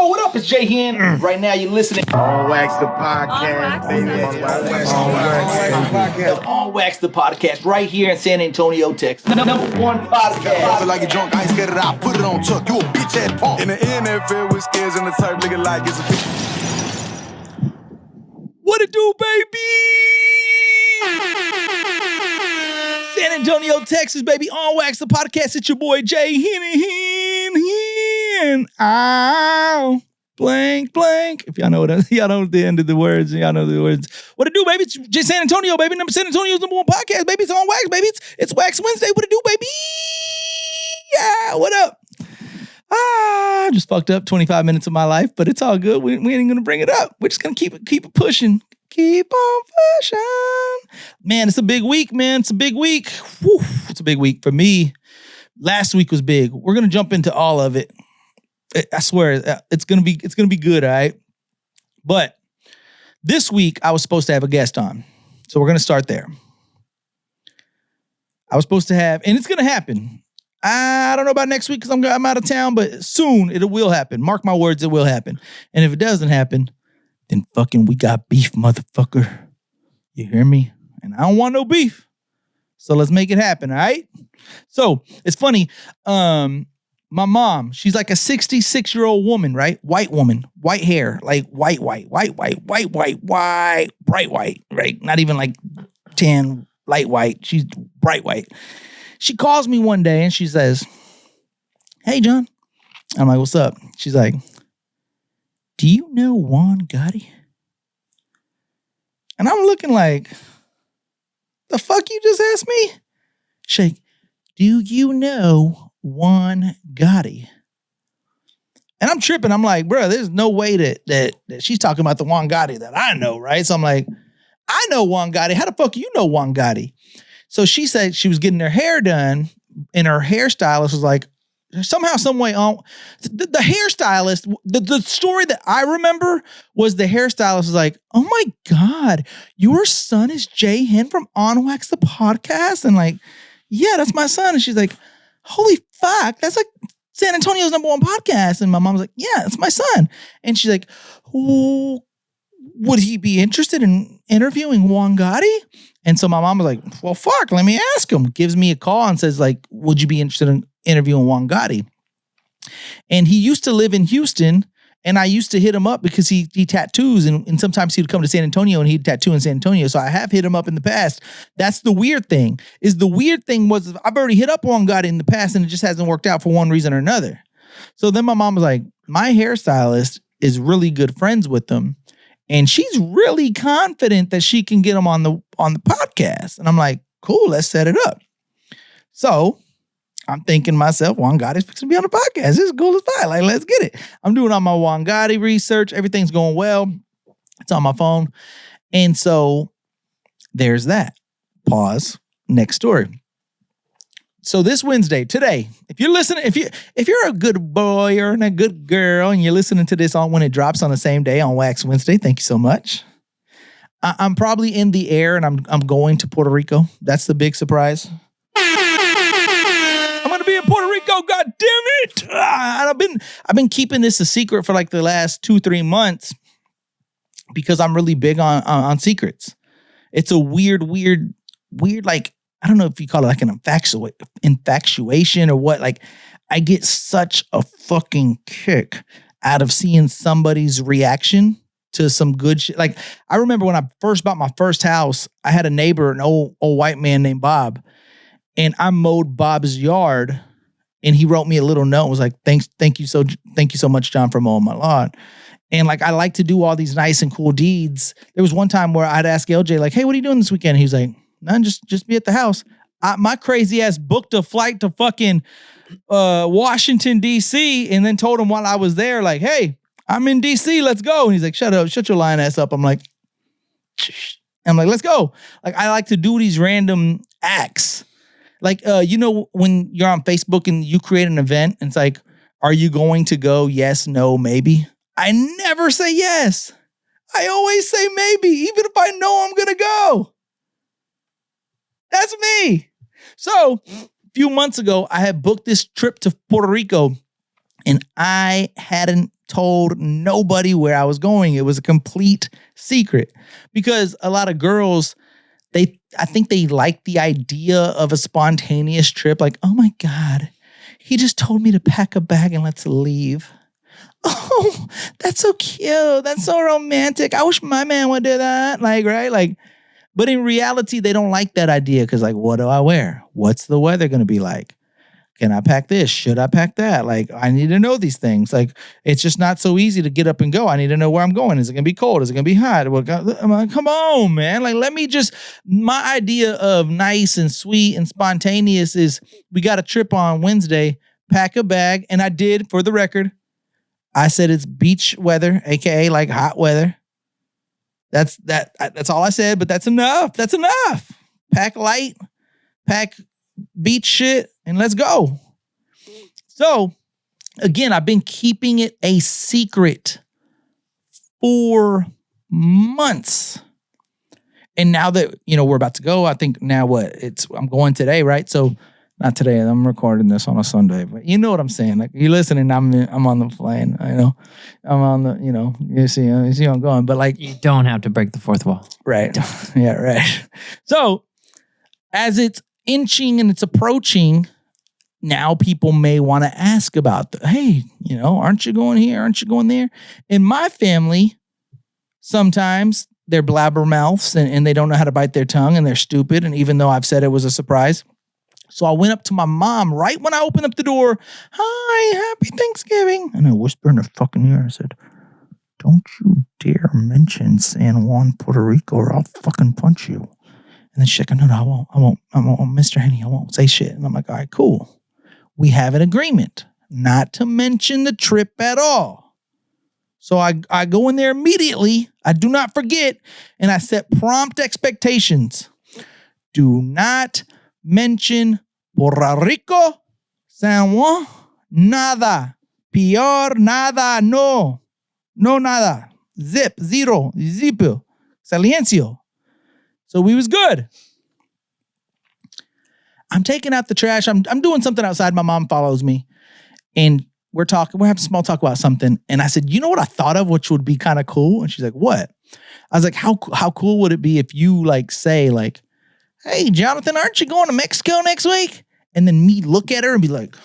what up? It's Jay Henny. Right now you're listening to On Wax the Podcast, baby. On Wax the Podcast right here in San Antonio, Texas. Number one podcast. Pop it like a drunk, I ain't scared of that. I put it on Chuck. You a bitch ass punk. In the NFL with scares and the type looking like it's a What it do, baby? San Antonio, Texas, baby. On Wax the Podcast. It's your boy Jay Henny. Ow. Blank. If y'all know the end of the words, y'all know the words. What it do, baby? It's Jay San Antonio, baby. San Antonio's number one podcast, baby. It's on Wax, baby. It's Wax Wednesday. What it do, baby? Yeah, what up? I just fucked up 25 minutes of my life, but it's all good. We ain't gonna bring it up. We're just gonna keep it pushing. Keep on pushing. Man, it's a big week, man. It's a big week. Whew, it's a big week for me. Last week was big. We're gonna jump into all of it. I swear, it's gonna be good, all right? But this week, I was supposed to have a guest on. So we're gonna start there. I was supposed to have, and it's gonna happen. I don't know about next week because I'm out of town, but soon it will happen. Mark my words, it will happen. And if it doesn't happen, then fucking we got beef, motherfucker. You hear me? And I don't want no beef. So let's make it happen, all right? So it's funny. My mom, she's like a 66-year-old woman, right? White woman, white hair, like white, bright white, right? Not even like tan, light white. She's bright white. She calls me one day and she says, "Hey, John." I'm like, "What's up?" She's like, "Do you know Juan Gotti?" And I'm looking like, the fuck you just asked me? She's like, "Do you know Juan Gotti?" And I'm tripping. I'm like, bro, there's no way that she's talking about the Juan Gotti that I know, right? So I'm like, I know Juan Gotti. How the fuck you know Juan Gotti? So she said she was getting her hair done, and her hairstylist was like, somehow, some way on the hairstylist. The story that I remember was the hairstylist was like, "Oh my God, your son is Jay Hen from On Wax the Podcast," and like, "Yeah, that's my son." And she's like, "Holy fuck, that's like San Antonio's number one podcast." And my mom was like, "Yeah, it's my son." And she's like, "Oh, would he be interested in interviewing Juan Gotti?" And so my mom was like, "Well, fuck, let me ask him." Gives me a call and says like, "Would you be interested in interviewing Juan Gotti?" And he used to live in Houston, and I used to hit him up because he tattoos, and sometimes he'd come to San Antonio and he'd tattoo in San Antonio. So I have hit him up in the past. That's the weird thing. The weird thing was I've already hit up Juan Gotti in the past, and it just hasn't worked out for one reason or another. So then my mom was like, "My hairstylist is really good friends with him, and she's really confident that she can get him on the podcast." And I'm like, "Cool, let's set it up." So I'm thinking to myself, Juan Gotti's fixing to be on the podcast. This is cool as fuck. Like, let's get it. I'm doing all my Juan Gotti research. Everything's going well. It's on my phone. And so there's that. Pause. Next story. So this Wednesday, today, if you're listening, if you're a good boy or a good girl and you're listening to this on when it drops on the same day on Wax Wednesday, thank you so much. I'm probably in the air and I'm going to Puerto Rico. That's the big surprise. I'm gonna be in Puerto Rico, god damn it! And I've been keeping this a secret for like the last 2-3 months because I'm really big on secrets. It's a weird, like, I don't know if you call it like an infatuation or what. Like, I get such a fucking kick out of seeing somebody's reaction to some good shit. Like, I remember when I first bought my first house, I had a neighbor, an old white man named Bob, and I mowed Bob's yard, and he wrote me a little note and was like, thank you so much, John, for mowing my lawn. And like, I like to do all these nice and cool deeds. There was one time where I'd ask LJ, like, "Hey, what are you doing this weekend?" And he was like, "None, just be at the house." My crazy ass booked a flight to fucking Washington, D.C. and then told him while I was there, like, "Hey, I'm in D.C., let's go." And he's like, "Shut up, shut your lying ass up." I'm like, "Let's go." Like, I like to do these random acts. Like, when you're on Facebook and you create an event, and it's like, "Are you going to go? Yes, no, maybe." I never say yes. I always say maybe, even if I know I'm going to go. That's me. So a few months ago, I had booked this trip to Puerto Rico, and I hadn't told nobody where I was going. It was a complete secret because a lot of girls, I think they like the idea of a spontaneous trip. Like, oh my God, he just told me to pack a bag and let's leave. Oh, that's so cute. That's so romantic. I wish my man would do that. Like, right? Like, but in reality, they don't like that idea because, like, what do I wear? What's the weather going to be like? Can I pack this? Should I pack that? Like, I need to know these things. Like, it's just not so easy to get up and go. I need to know where I'm going. Is it going to be cold? Is it going to be hot? Well, I'm like, come on, man. Like, my idea of nice and sweet and spontaneous is we got a trip on Wednesday, pack a bag. And I did, for the record, I said it's beach weather, AKA like hot weather. That's all I said, but that's enough. That's enough. Pack light, pack beach shit, and let's go. So, again, I've been keeping it a secret for months. And now that, we're about to go, I think now I'm going today, right? So, not today. I'm recording this on a Sunday, but you know what I'm saying. Like, you're listening. I'm on the plane. I know. I'm on the. You see where I'm going. But like, you don't have to break the fourth wall, right? Yeah, right. So, as it's inching and it's approaching, now people may want to ask about hey, aren't you going here? Aren't you going there? In my family, sometimes they're blabbermouths and they don't know how to bite their tongue and they're stupid. And even though I've said it was a surprise. So I went up to my mom right when I opened up the door. Hi, happy Thanksgiving. And I whispered in her fucking ear. I said, don't you dare mention San Juan, Puerto Rico, or I'll fucking punch you. And then she's like, no, I won't, Mr. Henny, I won't say shit. And I'm like, all right, cool. We have an agreement not to mention the trip at all. So I go in there immediately. I do not forget. And I set prompt expectations. Do not mention Puerto Rico, San Juan, nada. Peor, nada, no. No, nada. Zip, zero, zipo, silencio. So we was good. I'm taking out the trash. I'm doing something outside. My mom follows me. And we're having small talk about something. And I said, you know what I thought of, which would be kind of cool? And she's like, what? I was like, how cool would it be if you say, hey, Jonathan, aren't you going to Mexico next week? And then me look at her and be like,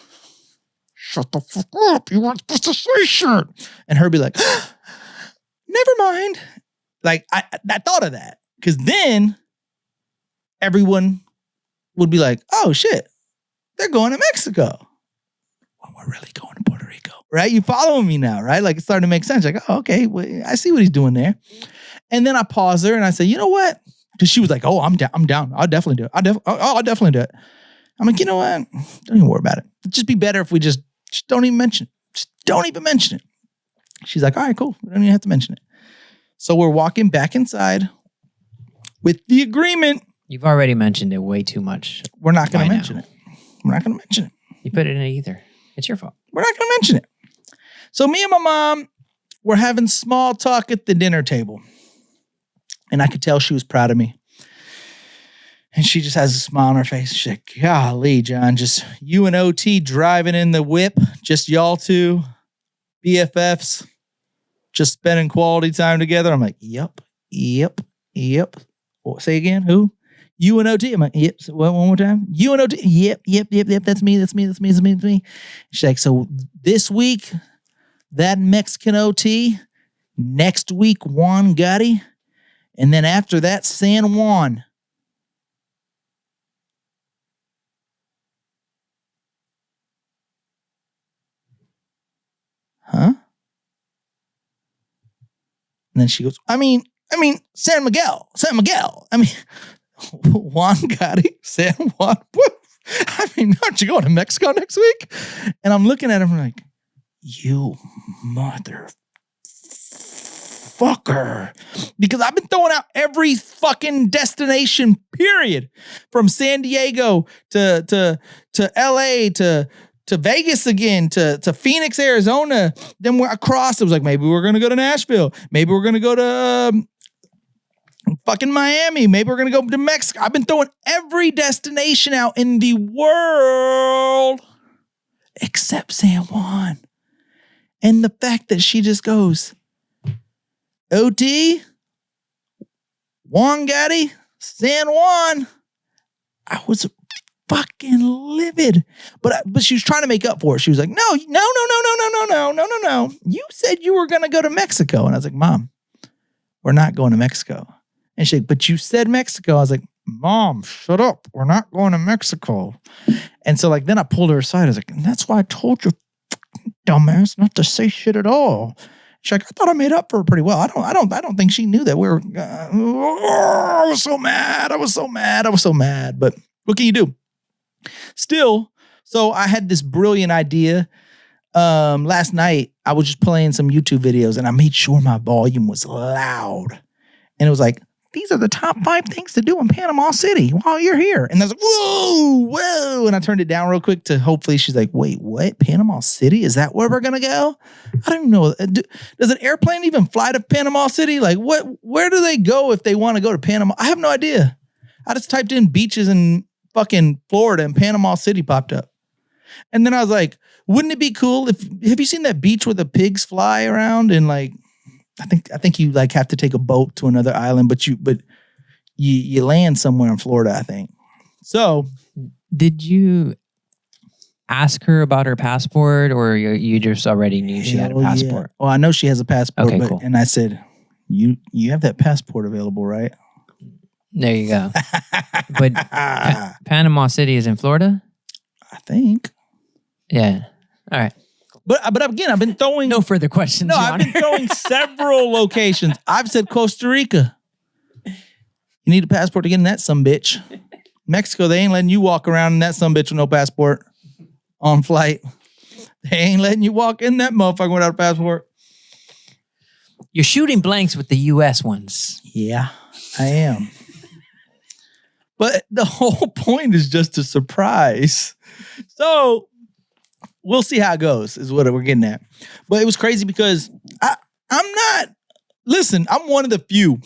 shut the fuck up. You weren't supposed to say shit. And her be like, never mind. Like, I thought of that. Because then everyone would be like, oh, shit, they're going to Mexico. Well, we're really going to Puerto Rico. Right? You following me now, right? Like, it's starting to make sense. Like, oh, okay, well, I see what he's doing there. And then I pause her and I say, you know what? Because she was like, oh, I'm down. I'll definitely do it. I'll definitely do it. I'm like, you know what? Don't even worry about it. It'd just be better if we just don't even mention it. Just don't even mention it. She's like, all right, cool. We don't even have to mention it. So we're walking back inside with the agreement. You've already mentioned it way too much. We're not going to mention it. We're not going to mention it. You put it in either. It's your fault. We're not going to mention it. So me and my mom were having small talk at the dinner table. And I could tell she was proud of me. And she just has a smile on her face. She's like, golly, John, just you and OT driving in the whip. Just y'all two, BFFs, just spending quality time together. I'm like, yep. Oh, say again, who? You and OT. I'm like, yep. So one more time. You and OT. Yep. That's me. She's like, so this week, that Mexican OT. Next week, Juan Gotti. And then after that, San Juan. Huh? And then she goes, I mean, San Miguel. I mean, Juan Gotti, San Juan. I mean, aren't you going to Mexico next week? And I'm looking at him like, you motherfucker. Because I've been throwing out every fucking destination, period. From San Diego to LA to Vegas again, to Phoenix, Arizona. Then we're across. It was like, maybe we're going to go to Nashville. Maybe we're going to go to fucking Miami. Maybe we're going to go to Mexico. I've been throwing every destination out in the world except San Juan. And the fact that she just goes, OT, Juan Gotti, San Juan. I was fucking livid. But she was trying to make up for it. She was like, no. You said you were going to go to Mexico. And I was like, Mom, we're not going to Mexico. And she's like, but you said Mexico. I was like, Mom, shut up. We're not going to Mexico. And so like, then I pulled her aside. I was like, and that's why I told you, dumbass, not to say shit at all. She's like, I thought I made up for her pretty well. I don't think she knew that we were. I was so mad. But what can you do? Still, so I had this brilliant idea. Last night, I was just playing some YouTube videos and I made sure my volume was loud. And it was like, these are the top 5 things to do in Panama City while you're here. And I was like, whoa. And I turned it down real quick to hopefully she's like, wait, what? Panama City? Is that where we're going to go? I don't know. Does an airplane even fly to Panama City? Like what? Where do they go if they want to go to Panama? I have no idea. I just typed in beaches in fucking Florida and Panama City popped up. And then I was like, wouldn't it be cool have you seen that beach where the pigs fly around and like, I think you like have to take a boat to another island, but you land somewhere in Florida, I think. So, did you ask her about her passport, or you just already knew she had a passport? Yeah. Well, I know she has a passport, okay, cool. And I said, you have that passport available, right? There you go. But Panama City is in Florida? I think. Yeah. All right. But again, I've been throwing... No further questions, No, Your I've Honor. been throwing several locations. I've said Costa Rica. You need a passport to get in that sumbitch. Mexico, they ain't letting you walk around in that sumbitch with no passport on flight. They ain't letting you walk in that motherfucker without a passport. You're shooting blanks with the U.S. ones. Yeah, I am. But the whole point is just a surprise. So... we'll see how it goes, is what we're getting at. But it was crazy because I'm one of the few.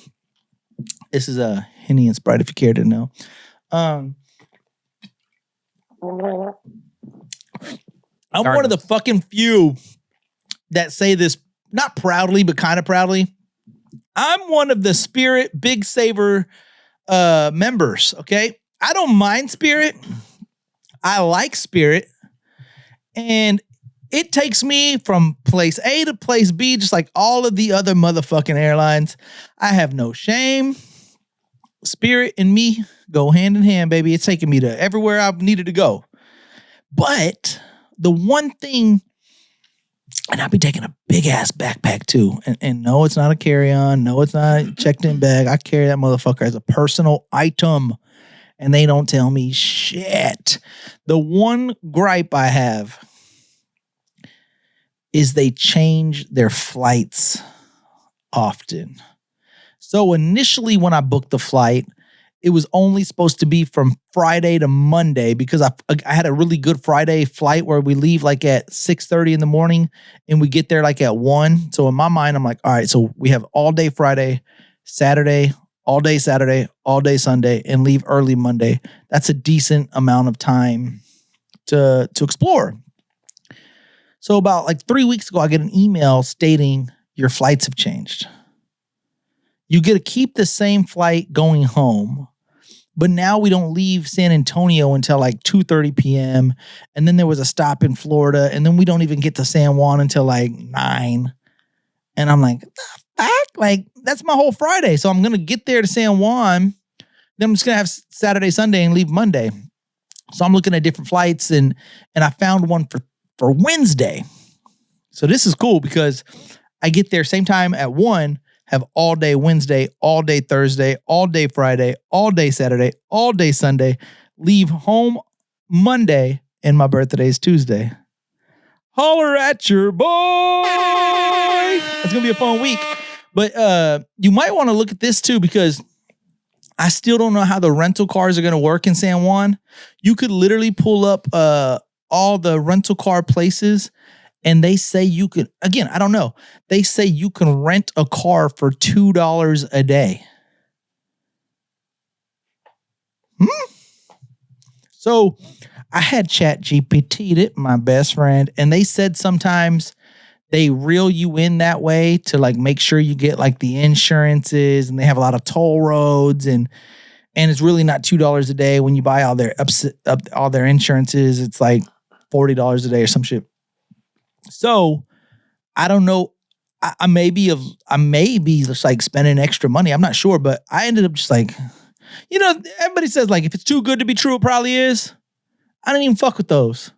This is a Henny and Sprite, if you care to know. I'm one of the fucking few that say this, not proudly, but kind of proudly. I'm one of the Spirit Big Saver members, okay? I don't mind Spirit. I like Spirit. And it takes me from place A to place B, just like all of the other motherfucking airlines. I have no shame. Spirit and me go hand in hand, baby. It's taking me to everywhere I needed to go. But the one thing, and I'll be taking a big ass backpack too. And no, it's not a carry-on. No, it's not a checked-in bag. I carry that motherfucker as a personal item. And they don't tell me shit. The one gripe I have is they change their flights often. So initially when I booked the flight, it was only supposed to be from Friday to Monday because I had a really good Friday flight where we leave like at 6:30 in the morning and we get there like at 1. So in my mind, I'm like, all right, so we have all day Friday, Saturday, all day Saturday, all day Sunday, and leave early Monday. That's a decent amount of time to explore. So about like 3 weeks ago, I get an email stating your flights have changed. You get to keep the same flight going home, but now we don't leave San Antonio until like 2:30 p.m. And then there was a stop in Florida, and then we don't even get to San Juan until like 9. And I'm like, the fuck? Like, that's my whole Friday. So I'm going to get there to San Juan. Then I'm just going to have Saturday, Sunday, and leave Monday. So I'm looking at different flights, and I found one for Wednesday. So this is cool because I get there same time at 1, have all day Wednesday, all day Thursday, all day Friday, all day Saturday, all day Sunday, leave home Monday, and my birthday is Tuesday. Holler at your boy. It's going to be a fun week. But you might want to look at this too, because I still don't know how the rental cars are going to work in San Juan. You could literally pull up all the rental car places, and they say you could, again, I don't know. They say you can rent a car for $2 a day. So I had ChatGPT'd it, my best friend, and they said sometimes they reel you in that way to like make sure you get like the insurances, and they have a lot of toll roads, and it's really not $2 a day when you buy all their all their insurances. It's like $40 a day or some shit. So I don't know. I may be just like spending extra money. I'm not sure, but I ended up just like, everybody says like if it's too good to be true, it probably is. I didn't even fuck with those.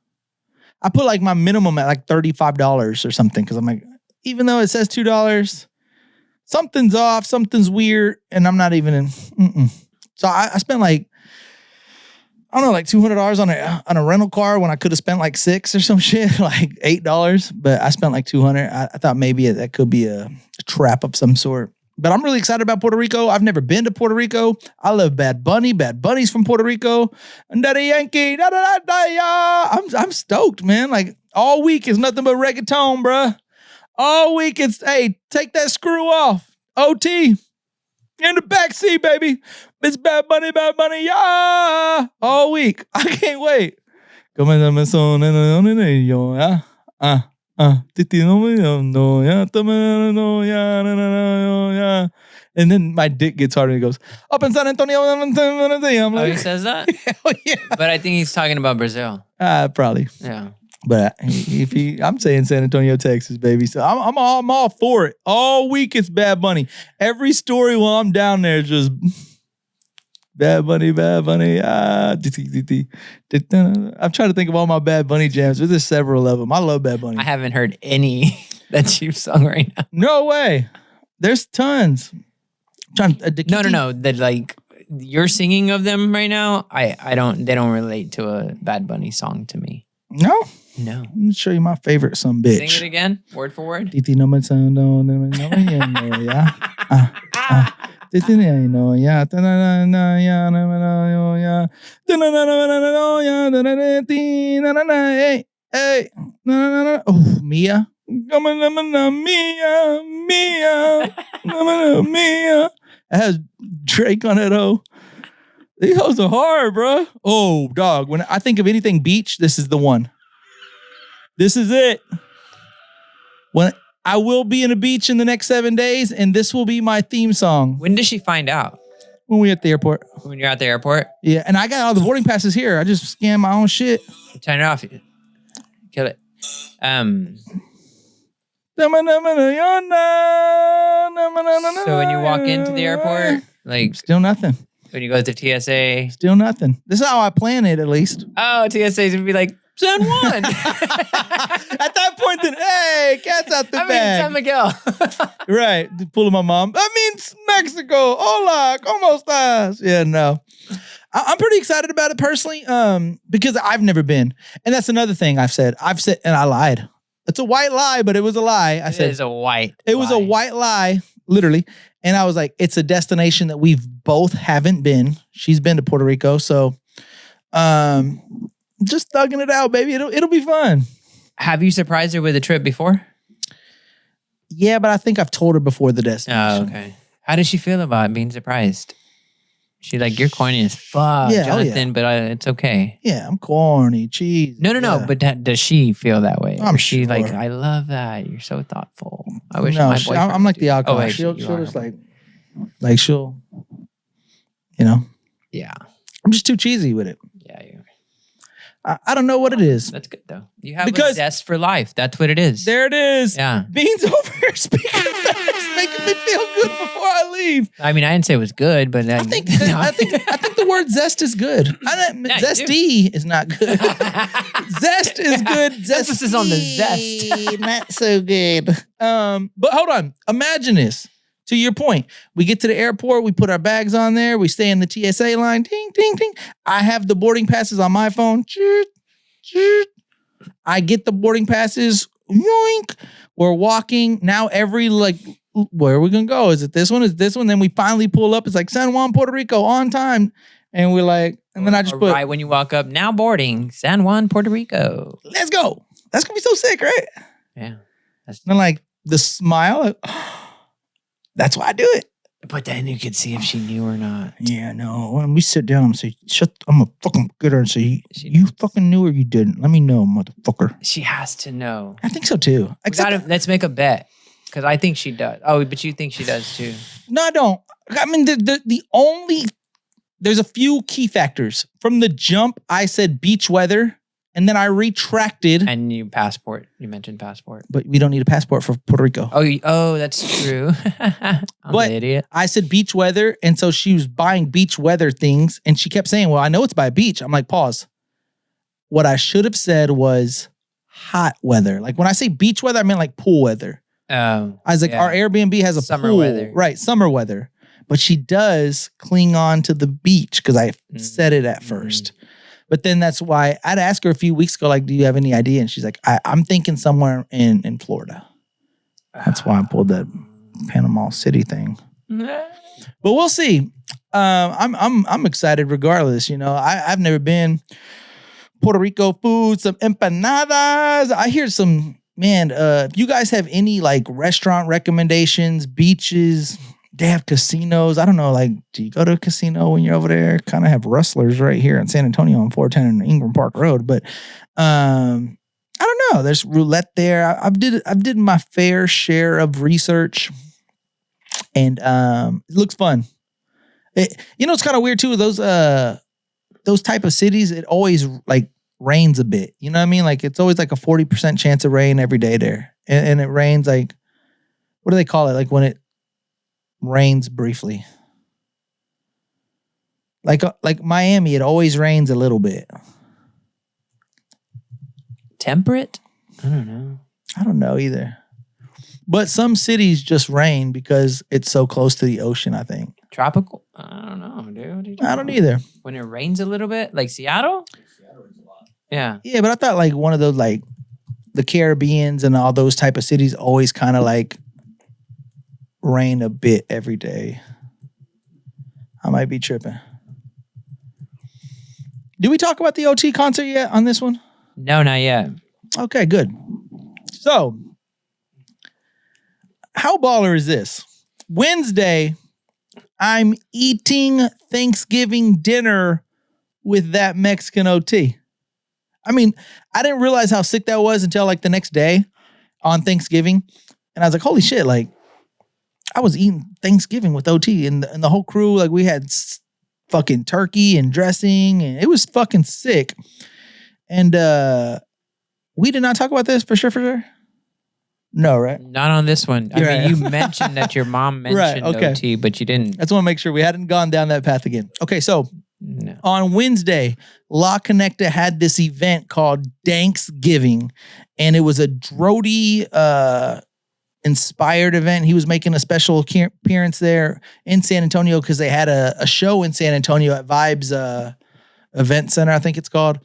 I put like my minimum at like $35 or something because I'm like, even though it says $2, something's off, something's weird, and I'm not even in. So I spent like, I don't know, like $200 on a rental car when I could have spent like $6 or some shit, like $8. But I spent like $200. I thought maybe that could be a trap of some sort. But I'm really excited about Puerto Rico. I've never been to Puerto Rico. I love Bad Bunny. Bad Bunny's from Puerto Rico. And Daddy Yankee. Da, da, da, da, ya. I'm stoked, man. Like all week is nothing but reggaeton, bruh. All week it's, hey, take that screw off. OT. In the backseat, baby. It's Bad Bunny, yeah. All week. I can't wait. And then my dick gets harder and he goes, up in San Antonio. I'm like, he says that? Hell yeah. But I think he's talking about Brazil. Probably. Yeah. But I'm saying San Antonio, Texas, baby. So I'm all for it. All week it's Bad Bunny. Every story while I'm down there is just Bad Bunny. I'm trying to think of all my Bad Bunny jams. There's several of them. I love Bad Bunny. I haven't heard any that you've sung right now. No way. There's tons. No. That like you're singing of them right now. I don't. They don't relate to a Bad Bunny song to me. No. No. Let me show you my favorite some bitch. Sing it again, word for word. Oh, Mia. Mia. It has Drake on it, oh. These hoes are hard, bro. Oh, dog. When I think of anything beach, this is the one. This is it. When I will be in a beach in the next 7 days, and this will be my theme song. When does she find out? When we're at the airport. When you're at the airport? Yeah, and I got all the boarding passes here. I just scanned my own shit. Turn it off. Kill it. So when you walk into the airport, like still nothing. When you go to TSA, still nothing. This is how I plan it, at least. Oh, TSA's gonna be like San Juan. At that point, then hey, cat's out the bag. San Miguel. Right, pulling my mom. That means Mexico. Hola, ¿cómo estás? Yeah, no. I'm pretty excited about it personally, because I've never been, and that's another thing I've said, and I lied. It's a white lie, but it was a lie. I said it is a white. It was a white lie, literally. And I was like, it's a destination that we've both haven't been. She's been to Puerto Rico, so just thugging it out, baby. It'll be fun. Have you surprised her with a trip before? Yeah, but I think I've told her before the destination. Oh, okay. How does she feel about being surprised? She's like, you're corny as fuck, Jonathan, but it's okay. Yeah, I'm corny. Cheese. No. But does she feel that way? I'm She's sure. like, I love that. You're so thoughtful. I wish my boyfriend. I'm like the alcohol. Oh, wait, she'll you just are. like she'll, you know. Yeah. I'm just too cheesy with it. Yeah, you. I don't know what it is. That's good though. You have a zest for life. That's what it is. There it is. Yeah. Beans over here speaking facts, making me feel good before I leave. I mean, I didn't say it was good, but I think the word zest is good. Zesty is not good. Zest is good. Emphasis on the zest. Not so good. But hold on. Imagine this. To your point, we get to the airport, we put our bags on there, we stay in the TSA line, ding, ding, ding. I have the boarding passes on my phone. I get the boarding passes. Yoink. We're walking. Now where are we going to go? Is it this one? Is it this one? Then we finally pull up. It's like San Juan, Puerto Rico on time. And we're like, and then I just put. Right when you walk up, now boarding, San Juan, Puerto Rico. Let's go. That's going to be so sick, right? Yeah. And then like the smile. That's why I do it. But then you could see if she knew or not. Yeah, no. When we sit down and say, I'm gonna fucking get her and say, you fucking knew or you didn't? Let me know, motherfucker. She has to know. I think so too. Let's make a bet. Because I think she does. Oh, but you think she does too. No, I don't. I mean, there's a few key factors. From the jump, I said beach weather. And then I retracted. And you mentioned passport. But we don't need a passport for Puerto Rico. Oh, that's true. I'm an idiot. I said beach weather. And so she was buying beach weather things. And she kept saying, well, I know it's by a beach. I'm like, pause. What I should have said was hot weather. Like when I say beach weather, I meant like pool weather. Oh. I was like, our Airbnb has a summer pool. Weather. Right, summer weather. But she does cling on to the beach because I said it at first. But then that's why I'd ask her a few weeks ago, like, do you have any idea? And she's like, I'm thinking somewhere in Florida. That's why I pulled that Panama City thing. But we'll see. I'm excited regardless. You know, I've never been. Puerto Rico food, some empanadas. I hear some, man, if you guys have any like restaurant recommendations, beaches, they have casinos. I don't know, like, do you go to a casino when you're over there? Kind of have Rustlers right here in San Antonio on 410 and Ingram Park Road. But I don't know. There's roulette there. I've did my fair share of research, and it looks fun. It's kind of weird too. Those type of cities, it always like rains a bit. You know what I mean? Like it's always like a 40% chance of rain every day there, and it rains like, what do they call it? Like when it rains briefly. Like Miami, it always rains a little bit. Temperate? I don't know either. But some cities just rain because it's so close to the ocean, I think. Tropical? I don't know, dude. I don't either. When it rains a little bit? Like Seattle? Seattle rains a lot. Yeah. Yeah, but I thought like one of those like the Caribbeans and all those type of cities always kind of like rain a bit every day. I might be tripping. Did we talk about the OT concert yet on this one? No, not yet. Okay, good. So, how baller is this? Wednesday, I'm eating Thanksgiving dinner with that Mexican OT. I mean, I didn't realize how sick that was until like the next day on Thanksgiving. And I was like, holy shit, like, I was eating Thanksgiving with OT and the whole crew. Like we had fucking turkey and dressing and it was fucking sick. And we did not talk about this for sure. No, right? Not on this one. I mean, you mentioned that your mom mentioned OT, but you didn't. I just want to make sure we hadn't gone down that path again. Okay, so on Wednesday, La Connecta had this event called Danksgiving, and it was a Drody inspired event. He was making a special appearance there in San Antonio because they had a show in San Antonio at Vibes Event Center, I think it's called.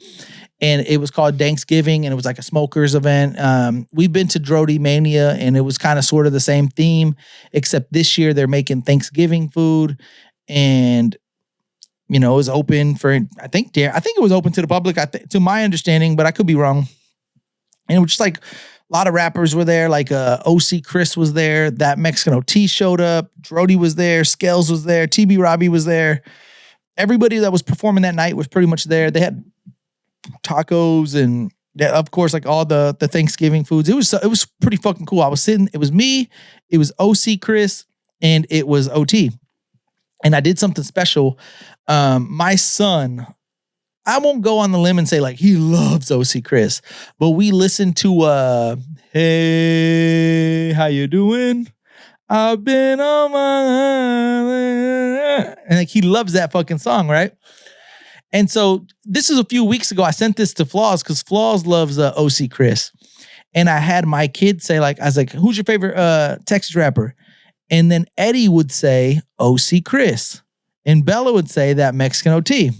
And it was called Danksgiving, and it was like a smokers event. We've been to Drody Mania, and it was kind of sort of the same theme, except this year they're making Thanksgiving food, and it was open for I think it was open to the public. To my understanding, but I could be wrong. And it was just like a lot of rappers were there. Like OC Chris was there. That Mexican OT showed up. Drody was there. Scales was there. TB Robbie was there. Everybody that was performing that night was pretty much there. They had tacos and of course like all the Thanksgiving foods. It was pretty fucking cool. I was sitting, it was me, it was OC Chris, and it was OT. And I did something special. My son, I won't go on the limb and say like he loves OC Chris, but we listened to Hey, how you doing? I've been on my and like he loves that fucking song, right? And so this is a few weeks ago. I sent this to Flaws because Flaws loves OC Chris. And I had my kid say, like, I was like, who's your favorite Texas rapper? And then Eddie would say OC Chris. And Bella would say that Mexican OT.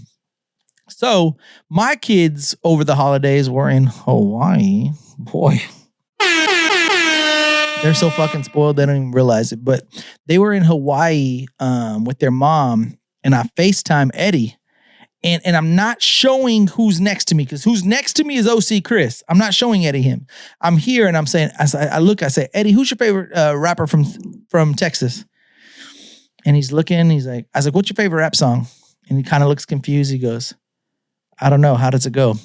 So my kids over the holidays were in Hawaii. Boy. They're so fucking spoiled, they don't even realize it. But they were in Hawaii with their mom. And I FaceTime Eddie. And I'm not showing who's next to me because who's next to me is OC Chris. I'm not showing Eddie him. I'm here and I'm saying, I say, Eddie, who's your favorite rapper from Texas? And he's looking, I was like, what's your favorite rap song? And he kind of looks confused. He goes, I don't know. How does it go?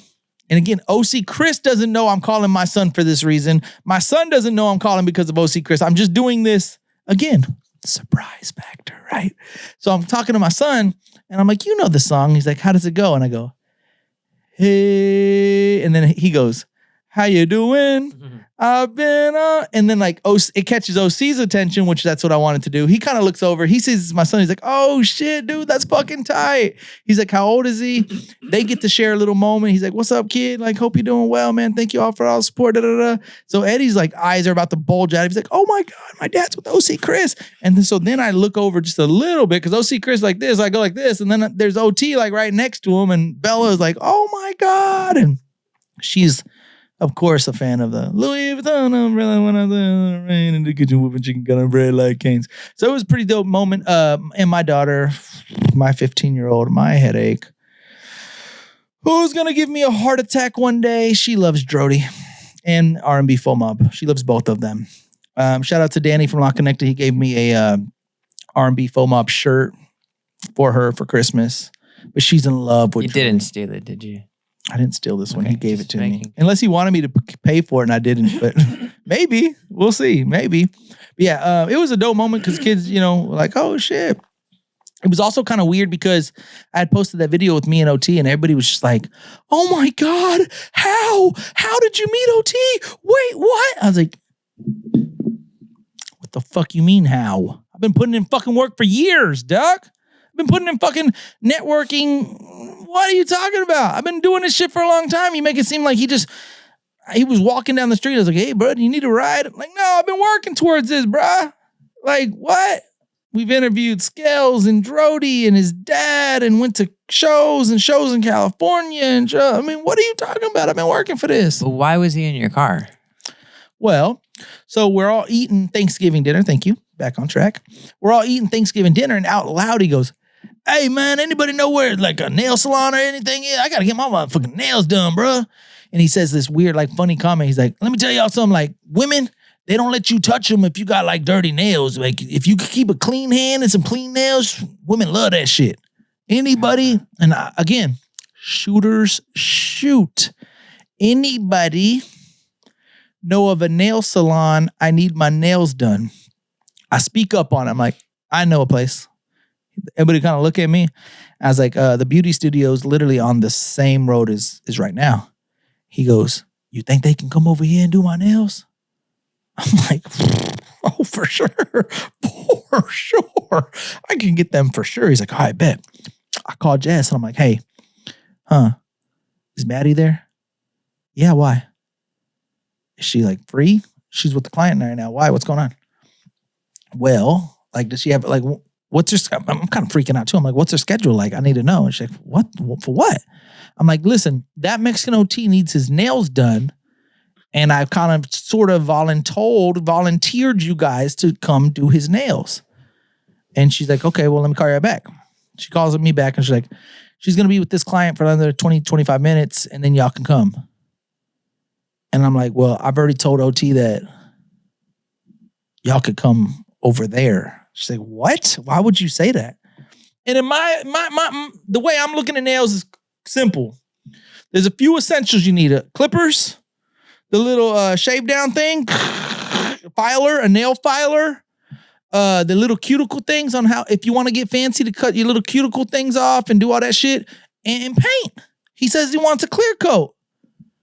And again, OC Chris doesn't know I'm calling my son for this reason. My son doesn't know I'm calling because of OC Chris. I'm just doing this, again, surprise factor, right? So I'm talking to my son, and I'm like, you know the song. He's like, how does it go? And I go, hey. And then he goes, how you doing? I've been on. And then like it catches OC's attention, which that's what I wanted to do. He kind of looks over. He sees my son. He's like, oh shit, dude, that's fucking tight. He's like, how old is he? They get to share a little moment. He's like, what's up, kid? Like, hope you're doing well, man. Thank you all for all the support. Da, da, da. So Eddie's like eyes are about to bulge out. He's like, oh my God, my dad's with OC Chris. And then I look over just a little bit because OC Chris like this, I go like this. And then there's OT like right next to him. And Bella's like, oh my God. And she's, of course, a fan of the Louis Vuitton umbrella when I was in the rain in the kitchen whooping chicken gun and bread like canes. So it was a pretty dope moment. And my daughter, my 15-year-old, my headache, who's going to give me a heart attack one day? She loves Drody and R&B Full Mob. She loves both of them. Shout out to Danny from Lock Connected. He gave me a R&B Full Mob shirt for her for Christmas. But she's in love with You didn't steal it, did you? I didn't steal this one. He gave it to me. Unless he wanted me to pay for it and I didn't. But maybe. We'll see. Maybe. But yeah, it was a dope moment because kids, were like, oh, shit. It was also kind of weird because I had posted that video with me and OT and everybody was just like, oh, my God. How? How did you meet OT? Wait, what? I was like, what the fuck you mean how? I've been putting in fucking work for years, Doc. I've been putting in fucking networking. What are you talking about? I've been doing this shit for a long time. You make it seem like he was walking down the street. I was like, hey, bro, do you need a ride? I'm like, no, I've been working towards this, bruh. Like, what? We've interviewed Scales and Drody and his dad and went to shows in California. And what are you talking about? I've been working for this. But why was he in your car? Well, so we're all eating Thanksgiving dinner. Thank you. Back on track. We're all eating Thanksgiving dinner and out loud he goes, hey, man, anybody know where like a nail salon or anything is? I got to get my motherfucking nails done, bro. And he says this weird, like funny comment. He's like, let me tell y'all something, like women, they don't let you touch them if you got like dirty nails. Like if you keep a clean hand and some clean nails, women love that shit. Anybody, and again, shooters shoot. Anybody know of a nail salon? I need my nails done. I speak up on it. I'm like, I know a place. Everybody kind of look at me. I was like, the beauty studio is literally on the same road as right now. He goes, you think they can come over here and do my nails? I'm like, oh, for sure. For sure. I can get them for sure. He's like, all right, bet. I called Jess and I'm like, hey, is Maddie there? Yeah, why? Is she like free? She's with the client right now. Why? What's going on? Well, like, does she have, like, what's her, I'm kind of freaking out too. I'm like, what's her schedule like? I need to know. And she's like, what? For what? I'm like, listen, that Mexican OT needs his nails done. And I've kind of sort of volunteered you guys to come do his nails. And she's like, okay, well, let me call you right back. She calls me back and she's like, she's going to be with this client for another 20, 25 minutes and then y'all can come. And I'm like, well, I've already told OT that y'all could come over there. She's like, what? Why would you say that? And in the way I'm looking at nails is simple. There's a few essentials you need. Clippers, the little shave down thing, a nail filer, the little cuticle things on how, if you want to get fancy to cut your little cuticle things off and do all that shit, and paint. He says he wants a clear coat.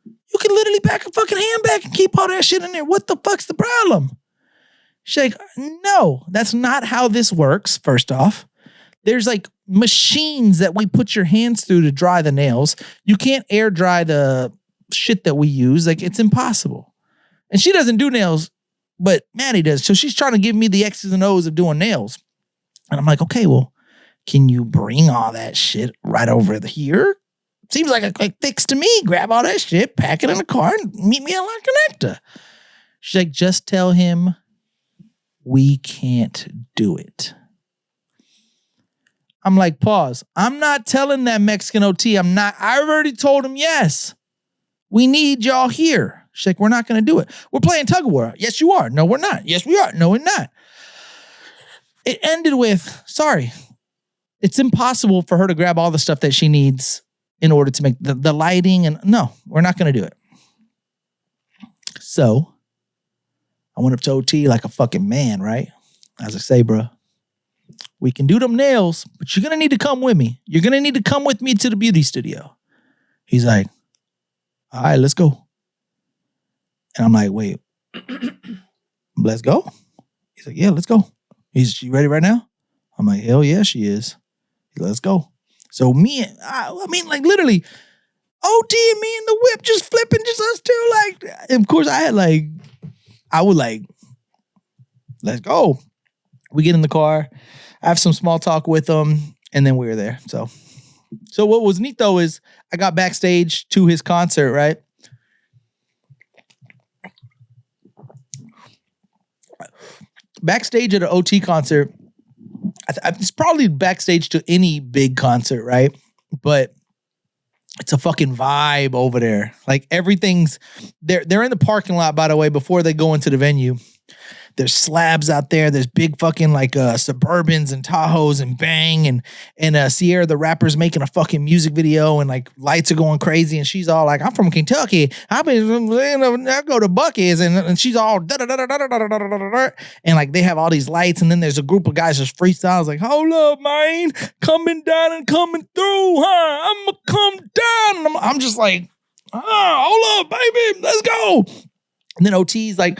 You can literally pack a fucking handbag and keep all that shit in there. What the fuck's the problem? She's like, no, that's not how this works, first off. There's like machines that we put your hands through to dry the nails. You can't air dry the shit that we use. Like, it's impossible. And she doesn't do nails, but Maddie does. So she's trying to give me the X's and O's of doing nails. And I'm like, okay, well, can you bring all that shit right over here? Seems like a quick fix to me. Grab all that shit, pack it in a car, and meet me at La Connecta. She's like, just tell him we can't do it. I'm like, pause. I'm not telling that Mexican OT. I already told him yes. We need y'all here. She's like, we're not going to do it. We're playing tug of war. Yes, you are. No, we're not. Yes, we are. No, we're not. it ended with, sorry, it's impossible for her to grab all the stuff that she needs in order to make the lighting. And no, we're not going to do it. So I went up to OT like a fucking man, right? I was like, say, bro, we can do them nails, but you're going to need to come with me. You're going to need to come with me to the beauty studio. He's like, all right, let's go. And I'm like, wait, let's go? He's like, yeah, let's go. She ready right now? I'm like, hell yeah, she is. He's like, let's go. So I mean, like literally, OT and me in the whip just flipping, just us two. Like, of course, I would like, let's go. We get in the car. I have some small talk with them, and then we were there. So what was neat though is I got backstage to his concert, right? Backstage at an OT concert, it's probably backstage to any big concert, right? But it's a fucking vibe over there. Like everything's, they're in the parking lot, by the way, before they go into the venue. There's slabs out there. There's big fucking like Suburbans and Tahoes and Bang and Sierra the rapper's making a fucking music video and like lights are going crazy and she's all like, I'm from Kentucky. I go to Buc-ee's and she's all and like they have all these lights and then there's a group of guys just freestyles like, hold up, man, coming down and coming through, huh? I'ma come down. And I'm just like, hold up, baby, let's go. And then OT's like,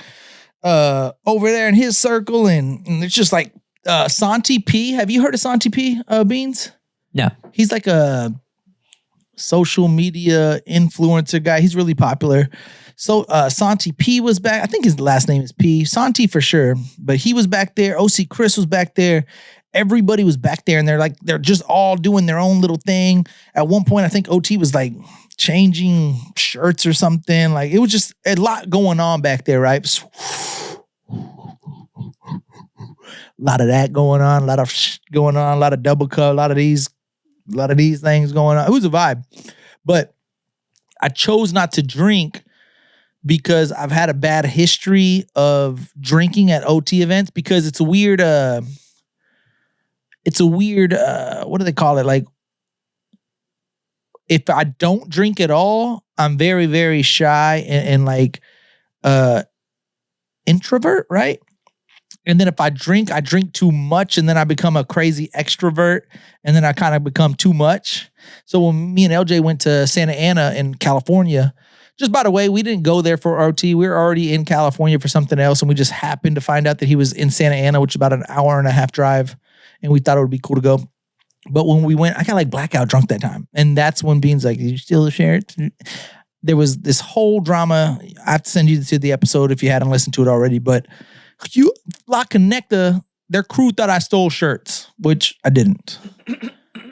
over there in his circle, and it's just like Santi P. Have you heard of Santi P, Beans? No. He's like a social media influencer guy. He's really popular. So Santi P was back. I think his last name is P. Santi for sure, but he was back there. OC Chris was back there. Everybody was back there, and they're just all doing their own little thing. At one point, I think OT was like changing shirts or something. Like it was just a lot going on back there, right? A lot of that going on, a lot of going on, a lot of double cup, a lot of these things going on. It was a vibe. But I chose not to drink because I've had a bad history of drinking at OT events because it's a weird what do they call it? Like if I don't drink at all, I'm very, very shy and like introvert, right? And then if I drink too much and then I become a crazy extrovert and then I kind of become too much. So when me and LJ went to Santa Ana in California, just by the way, we didn't go there for RT. We were already in California for something else and we just happened to find out that he was in Santa Ana, which is about an hour and a half drive. And we thought it would be cool to go. But when we went, I got like blackout drunk that time. And that's when Bean's like, did you steal the shirt? There was this whole drama. I have to send you to the episode if you hadn't listened to it already. But La Connecta, their crew thought I stole shirts, which I didn't.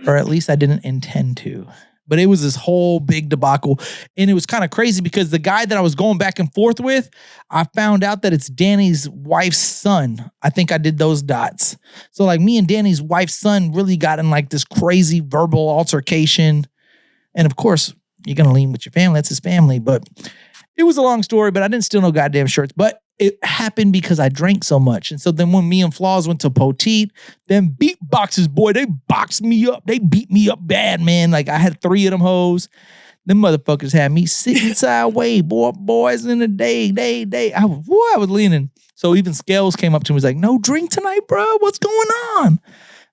Or at least I didn't intend to. But it was this whole big debacle. And it was kind of crazy because the guy that I was going back and forth with, I found out that it's Danny's wife's son. I think I did those dots. So like me and Danny's wife's son really got in like this crazy verbal altercation. And of course, you're going to lean with your family. That's his family. But it was a long story, but I didn't steal no goddamn shirts. But it happened because I drank so much. And so then when me and Flaws went to Poteet, them beatboxers, boy, they boxed me up. They beat me up bad, man. Like I had 3 of them hoes. Them motherfuckers had me sitting sideways, boys in the day. I was leaning. So even Scales came up to me and was like, no drink tonight, bro. What's going on?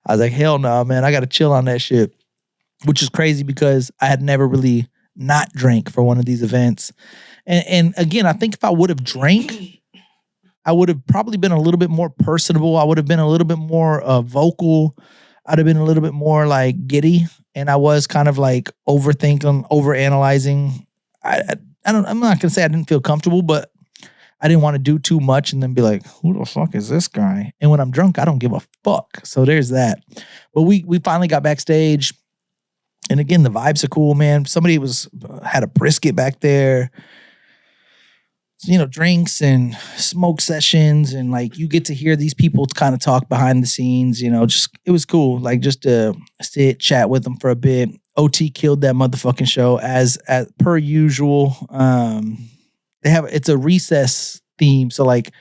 I was like, hell no, man. I got to chill on that shit. Which is crazy because I had never really not drank for one of these events. And again, I think if I would have drank, I would have probably been a little bit more personable. I would have been a little bit more vocal. I'd have been a little bit more like giddy. And I was kind of like overthinking, overanalyzing. I'm not going to say I didn't feel comfortable, but I didn't want to do too much and then be like, who the fuck is this guy? And when I'm drunk, I don't give a fuck. So there's that. But we finally got backstage. And again, the vibes are cool, man. Somebody had a brisket back there. You know, drinks and smoke sessions, and like you get to hear these people kind of talk behind the scenes, you know, just it was cool. Like just to sit, chat with them for a bit. OT killed that motherfucking show as per usual. It's a recess theme. So like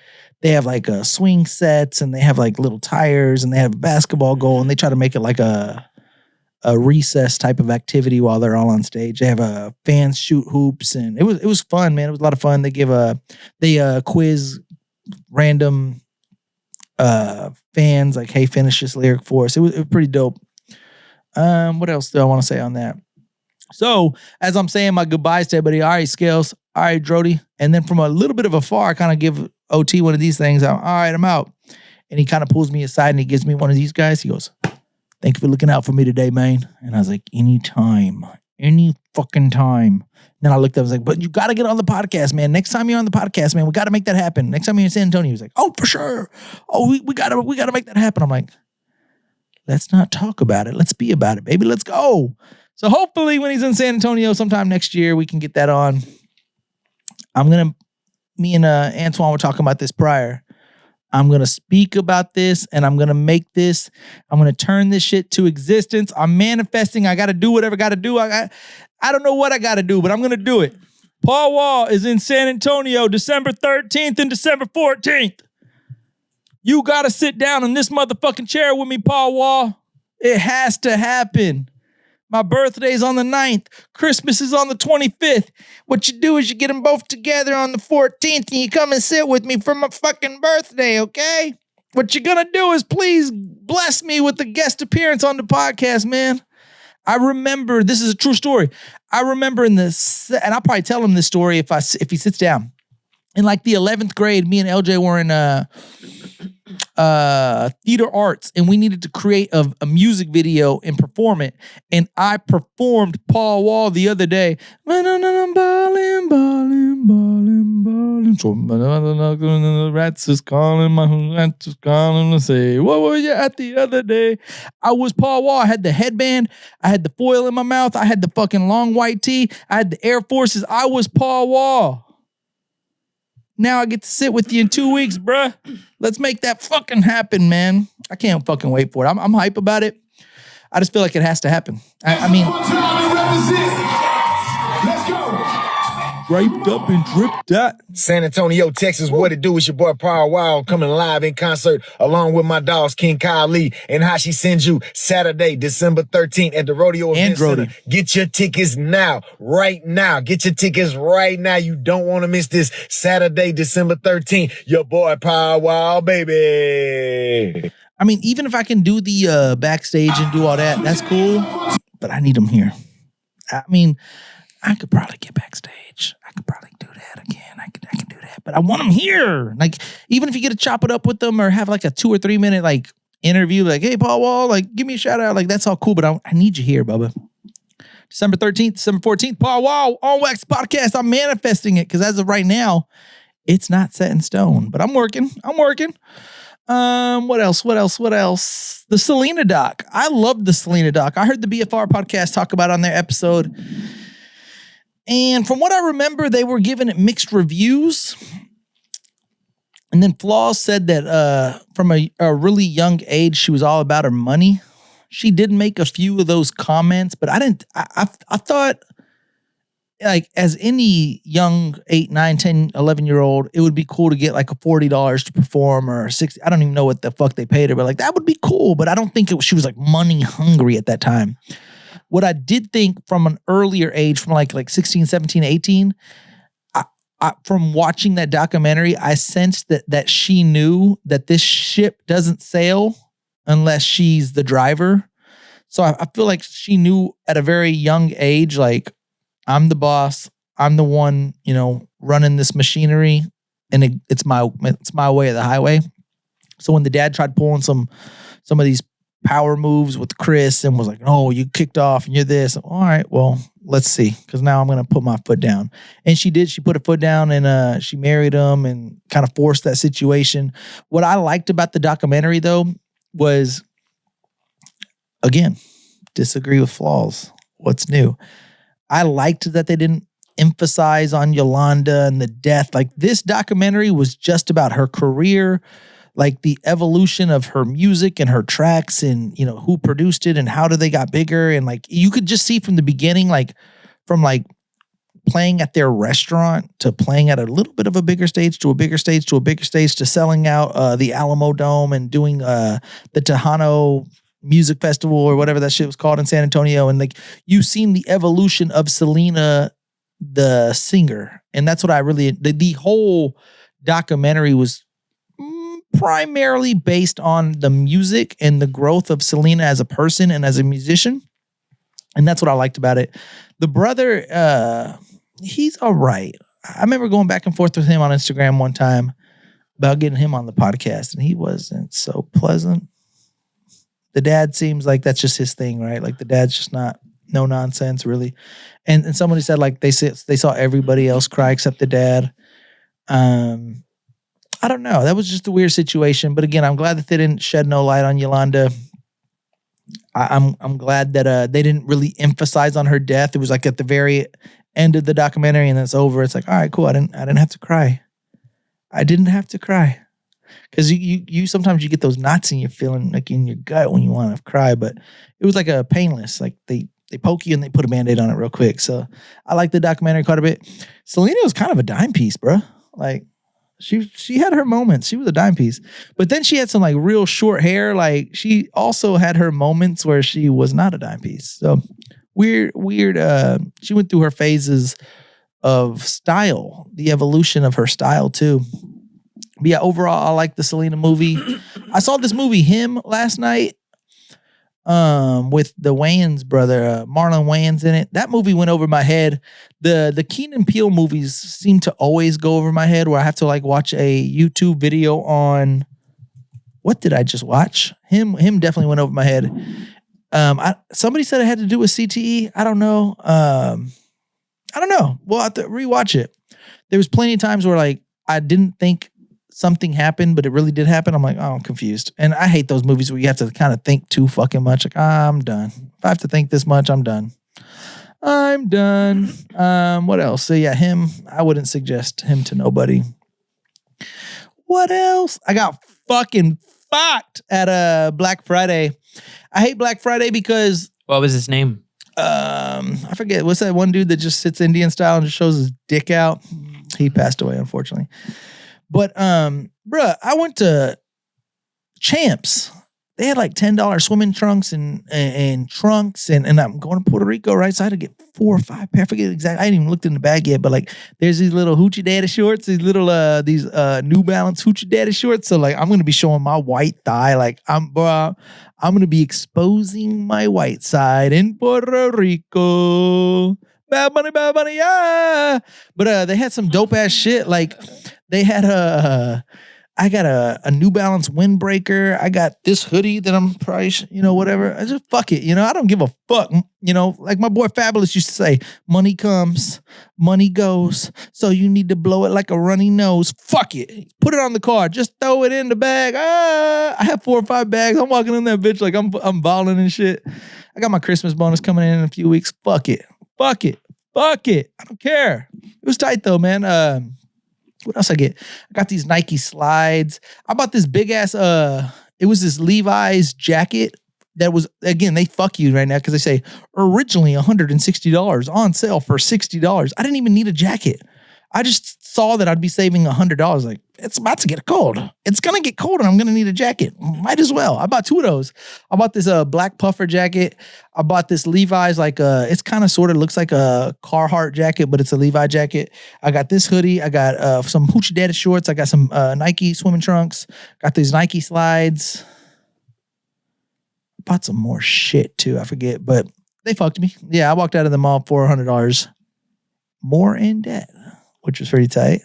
they have like swing sets and they have like little tires and they have a basketball goal and they try to make it like a recess type of activity while they're all on stage. They have fans shoot hoops and it was fun, man. It was a lot of fun. They give they quiz random fans like, hey, finish this lyric for us. It was pretty dope. What else do I want to say on that? So as I'm saying my goodbyes to everybody, all right, Scales, all right, Drody. And then from a little bit of afar, I kind of give OT one of these things. All right, I'm out. And he kind of pulls me aside and he gives me one of these guys. He goes, thank you for looking out for me today, man. And I was like, anytime, any fucking time. Then I looked up, I was like, but you got to get on the podcast, man. Next time you're on the podcast, man, we got to make that happen. Next time you're in San Antonio, he was like, oh, for sure. Oh, we got to make that happen. I'm like, let's not talk about it. Let's be about it, baby. Let's go. So hopefully when he's in San Antonio sometime next year, we can get that on. Me and Antoine were talking about this prior. I'm going to speak about this and I'm going to make this. I'm going to turn this shit to existence. I'm manifesting. I got to do whatever I got to do. I don't know what I got to do, but I'm going to do it. Paul Wall is in San Antonio, December 13th and December 14th. You got to sit down in this motherfucking chair with me, Paul Wall. It has to happen. My birthday's on the 9th. Christmas is on the 25th. What you do is you get them both together on the 14th and you come and sit with me for my fucking birthday, okay? What you're gonna do is please bless me with a guest appearance on the podcast, man. I remember, this is a true story. I remember and I'll probably tell him this story if he sits down. In like the 11th grade, me and LJ were in theater arts and we needed to create a music video and perform it. And I performed Paul Wall the other day. So rats is calling, my rats is calling to say, what were you at the other day? I was Paul Wall. I had the headband. I had the foil in my mouth. I had the fucking long white tee. I had the Air Forces. I was Paul Wall. Now I get to sit with you in 2 weeks, bruh. Let's make that fucking happen, man. I can't fucking wait for it. I'm hype about it. I just feel like it has to happen. I mean, Let's go. draped up and dripped out. San Antonio, Texas, what it do? It's your boy Power Wild coming live in concert along with my dogs King Kyle Lee and Hashi Senju Saturday, December 13th at the Rodeo Event Center. Get your tickets now, right now. Get your tickets right now. You don't want to miss this Saturday, December 13th. Your boy Power Wild, baby. I mean, even if I can do the backstage and do all that, that's cool. But I need them here. I mean, I could probably get backstage. I could probably do that again. I can do that. But I want them here. Like, even if you get to chop it up with them or have like a 2 or 3 minute like interview, like, hey, Paul Wall, like, give me a shout out. Like, that's all cool. But I need you here, Bubba. December 13th, December 14th, Paul Wall, On Wax Podcast. I'm manifesting it because as of right now, it's not set in stone. But I'm working. What else? The Selena doc. I love the Selena doc. I heard the BFR podcast talk about it on their episode. And from what I remember, they were giving it mixed reviews. And then Flaws said that from a really young age, she was all about her money. She did make a few of those comments, but I thought, like, as any young 8, 9, 10, 11-year-old, it would be cool to get like a $40 to perform or $60. I don't even know what the fuck they paid her, but like that would be cool. But I don't think she was like money hungry at that time. What I did think from an earlier age, from like 16, 17, 18, from watching that documentary, I sensed that she knew that this ship doesn't sail unless she's the driver. So I feel like she knew at a very young age, like, I'm the boss. I'm the one, running this machinery, and it's my way of the highway. So when the dad tried pulling some of these power moves with Chris and was like, "Oh, you kicked off and you're this." All right, well, let's see, because now I'm gonna put my foot down. And she did. She put her foot down and she married him and kind of forced that situation. What I liked about the documentary though was, again, disagree with Flaws. What's new? I liked that they didn't emphasize on Yolanda and the death. Like, this documentary was just about her career, like the evolution of her music and her tracks and, who produced it and how they got bigger. And like, you could just see from the beginning, like from like playing at their restaurant to playing at a little bit of a bigger stage to a bigger stage to a bigger stage to selling out the Alamo Dome and doing the Tejano Music Festival or whatever that shit was called in San Antonio. And like you've seen the evolution of Selena, the singer. And that's what I really, the whole documentary was primarily based on the music and the growth of Selena as a person and as a musician. And that's what I liked about it. The brother, he's all right. I remember going back and forth with him on Instagram one time about getting him on the podcast, and he wasn't so pleasant. The dad seems like that's just his thing, right? Like the dad's just not no nonsense, really. And somebody said like they saw everybody else cry except the dad. I don't know. That was just a weird situation. But again, I'm glad that they didn't shed no light on Yolanda. I'm glad that they didn't really emphasize on her death. It was like at the very end of the documentary, and then it's over. It's like, all right, cool. I didn't have to cry. I didn't have to cry. Because you sometimes you get those knots in your feeling like in your gut when you want to cry, but it was like a painless. Like they poke you and they put a Band-Aid on it real quick. So I like the documentary quite a bit. Selena was kind of a dime piece, bro. Like she had her moments. She was a dime piece. But then she had some like real short hair. Like she also had her moments where she was not a dime piece. So weird. She went through her phases of style, the evolution of her style too. But yeah, overall, I like the Selena movie. I saw this movie, Him, last night with the Wayans brother, Marlon Wayans in it. That movie went over my head. The Keenan Peele movies seem to always go over my head where I have to like watch a YouTube video on, what did I just watch? Him definitely went over my head. Somebody said it had to do with CTE. I don't know. We'll have to rewatch it. There was plenty of times where like I didn't think something happened, but it really did happen. I'm like, oh, I'm confused. And I hate those movies where you have to kind of think too fucking much. Like, I'm done. If I have to think this much, I'm done. What else? So yeah, Him, I wouldn't suggest him to nobody. What else? I got fucking fucked at Black Friday. I hate Black Friday because... What was his name? I forget. What's that one dude that just sits Indian style and just shows his dick out? He passed away, unfortunately. But, bruh, I went to Champs. They had like $10 swimming trunks and trunks. And I'm going to Puerto Rico, right? So I had to get 4 or 5 pair. I forget exactly. I hadn't even looked in the bag yet. But like, there's these little Hoochie Daddy shorts, these little, New Balance Hoochie Daddy shorts. So like, I'm going to be showing my white thigh. Like, I'm going to be exposing my white side in Puerto Rico. Bad money, yeah. But they had some dope ass shit. Like, they had I got a New Balance windbreaker. I got this hoodie that I'm probably, whatever. I just fuck it. I don't give a fuck. Like my boy Fabulous used to say, money comes, money goes. So you need to blow it like a runny nose. Fuck it. Put it on the car. Just throw it in the bag. I have 4 or 5 bags. I'm walking in that bitch like I'm balling and shit. I got my Christmas bonus coming in a few weeks. Fuck it. I don't care. It was tight though, man. What else I get? I got these Nike slides. I bought this big ass, it was this Levi's jacket that was, again, they fuck you right now because they say originally $160 on sale for $60. I didn't even need a jacket. I just saw that I'd be saving $100. Like, it's about to get cold. It's going to get cold and I'm going to need a jacket. Might as well. I bought 2 of those. I bought this black puffer jacket. I bought this Levi's, like it's kind of sort of looks like a Carhartt jacket, but it's a Levi jacket. I got this hoodie. I got some Hoochie Daddy shorts. I got some Nike swimming trunks. Got these Nike slides. Bought some more shit too. I forget, but they fucked me. Yeah, I walked out of the mall $400 more in debt, which was pretty tight.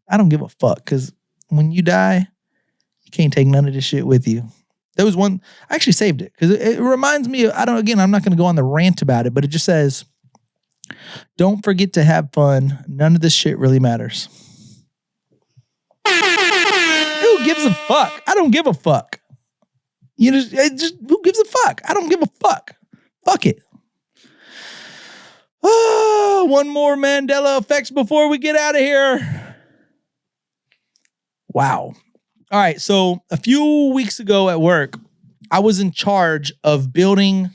I don't give a fuck because when you die, you can't take none of this shit with you. There was one, I actually saved it because it reminds me of, I'm not going to go on the rant about it, but it just says, don't forget to have fun. None of this shit really matters. Who gives a fuck? I don't give a fuck. Who gives a fuck? I don't give a fuck. Fuck it. Oh, one more Mandela Effects before we get out of here. Wow. All right. So a few weeks ago at work, I was in charge of building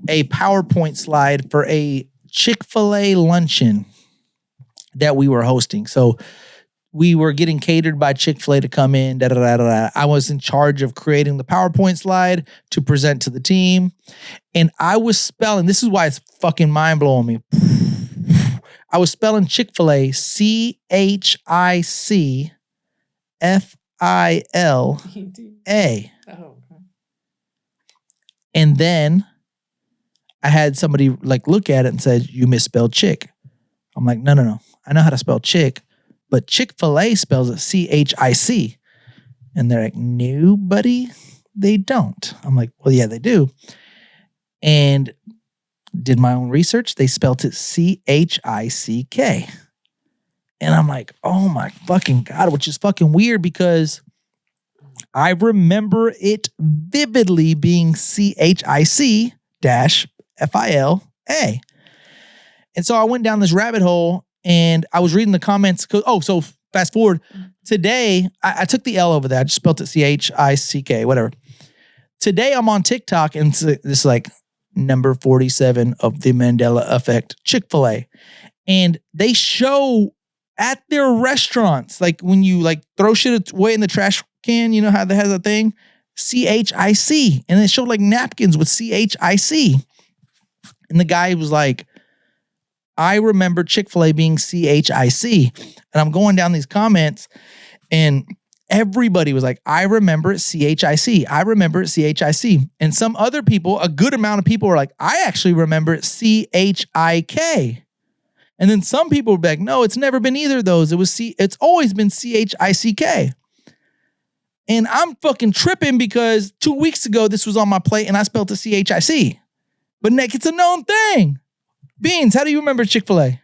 a PowerPoint slide for a Chick-fil-A luncheon. that we were hosting. So we were getting catered by Chick-fil-A to come in. I was in charge of creating the PowerPoint slide to present to the team. And I was spelling, this is why it's fucking mind blowing me. I was spelling Chick-fil-A, CHICFILA. And then I had somebody like look at it and said, you misspelled chick. I'm like, no. I know how to spell chick, but Chick-fil-A spells it CHIC. And they're like, no, buddy, they don't. I'm like, well, yeah, they do. And did my own research. They spelled it CHICK. And I'm like, oh my fucking God, which is fucking weird because I remember it vividly being CHIC-FILA. And so I went down this rabbit hole and I was reading the comments. So fast forward. Today, I took the L over there. I just spelled it CHICK, whatever. Today, I'm on TikTok and it's like number 47 of the Mandela Effect, Chick-fil-A. And they show at their restaurants, like when you like throw shit away in the trash can, you know how that has a thing? CHIC. And they showed like napkins with CHIC. And the guy was like, I remember Chick-fil-A being CHIC. And I'm going down these comments and everybody was like, I remember it CHIC. I remember it CHIC. And some other people, a good amount of people were like, I actually remember it CHIK. And then some people were like, no, it's never been either of those. It's always been CHICK. And I'm fucking tripping because 2 weeks ago, this was on my plate and I spelled it CHIC. But Nick, it's a known thing. Beans, how do you remember Chick-fil-A?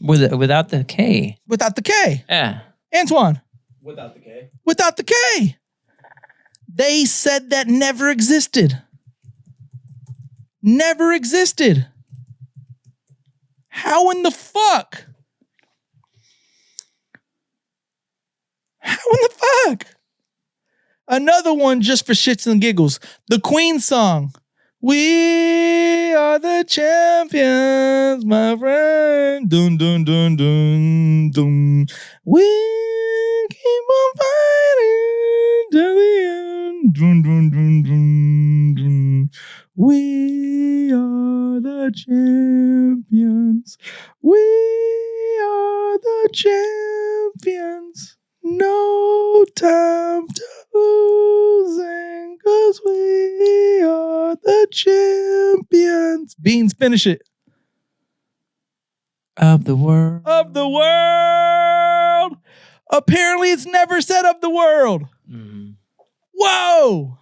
Without the K. Without the K. Yeah. Antoine. Without the K. Without the K. They said that never existed. Never existed. How in the fuck? How in the fuck? Another one just for shits and giggles. The Queen song. We are the champions, my friend. Dun, dun, dun, dun, dun. We'll keep on fighting to the end. Dun, dun, dun, dun, dun. We are the champions. We are the champions. No time to losing, 'cause we are the champions. Beans, finish it. Of the world. Of the world. Apparently it's never said of the world. Mm. Whoa.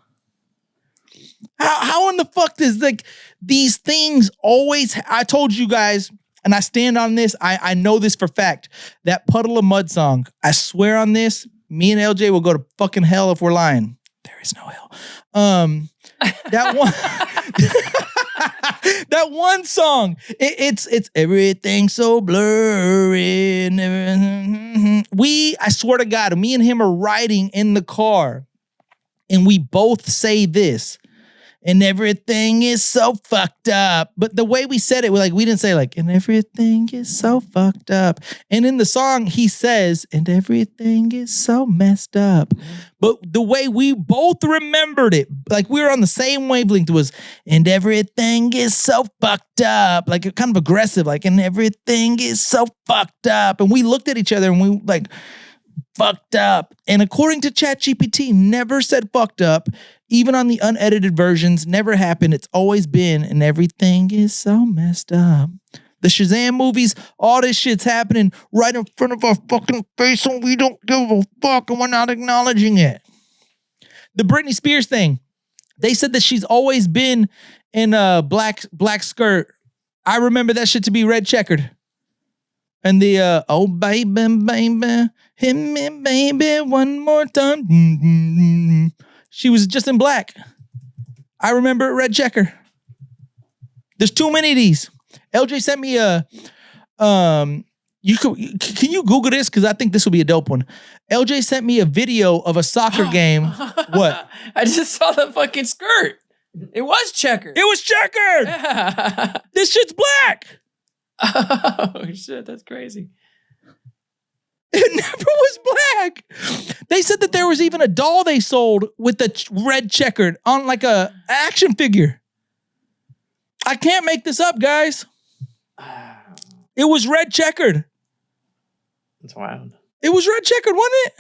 How in the fuck does like these things always, I told you guys, and I stand on this, I know this for fact, that Puddle of Mud song, I swear on this, me and LJ will go to fucking hell if we're lying. There is no hell. That one, that one song, it's everything so blurry. I swear to God, me and him are riding in the car and we both say this. And everything is so fucked up. But the way we said it, we didn't say like, and everything is so fucked up. And in the song, he says, and everything is so messed up. But the way we both remembered it, like we were on the same wavelength, was, and everything is so fucked up. Like kind of aggressive, like, and everything is so fucked up. And we looked at each other and we like, fucked up. And according to ChatGPT, never said fucked up. Even on the unedited versions, never happened. It's always been, and everything is so messed up. The Shazam movies, all this shit's happening right in front of our fucking face, and we don't give a fuck, and we're not acknowledging it. The Britney Spears thing, they said that she's always been in a black skirt. I remember that shit to be red checkered. And the, oh, baby, baby, hit me, baby, one more time. She was just in black. I remember it red checker. There's too many of these. LJ sent me a, can you Google this? Because I think this will be a dope one. LJ sent me a video of a soccer game. What? I just saw the fucking skirt. It was checkered. It was checkered. Yeah. This shit's black. Oh shit, that's crazy. It never was black. They said that there was even a doll they sold with the red checkered on like a action figure. I can't make this up, guys. It was red checkered. That's wild. It was red checkered, wasn't it?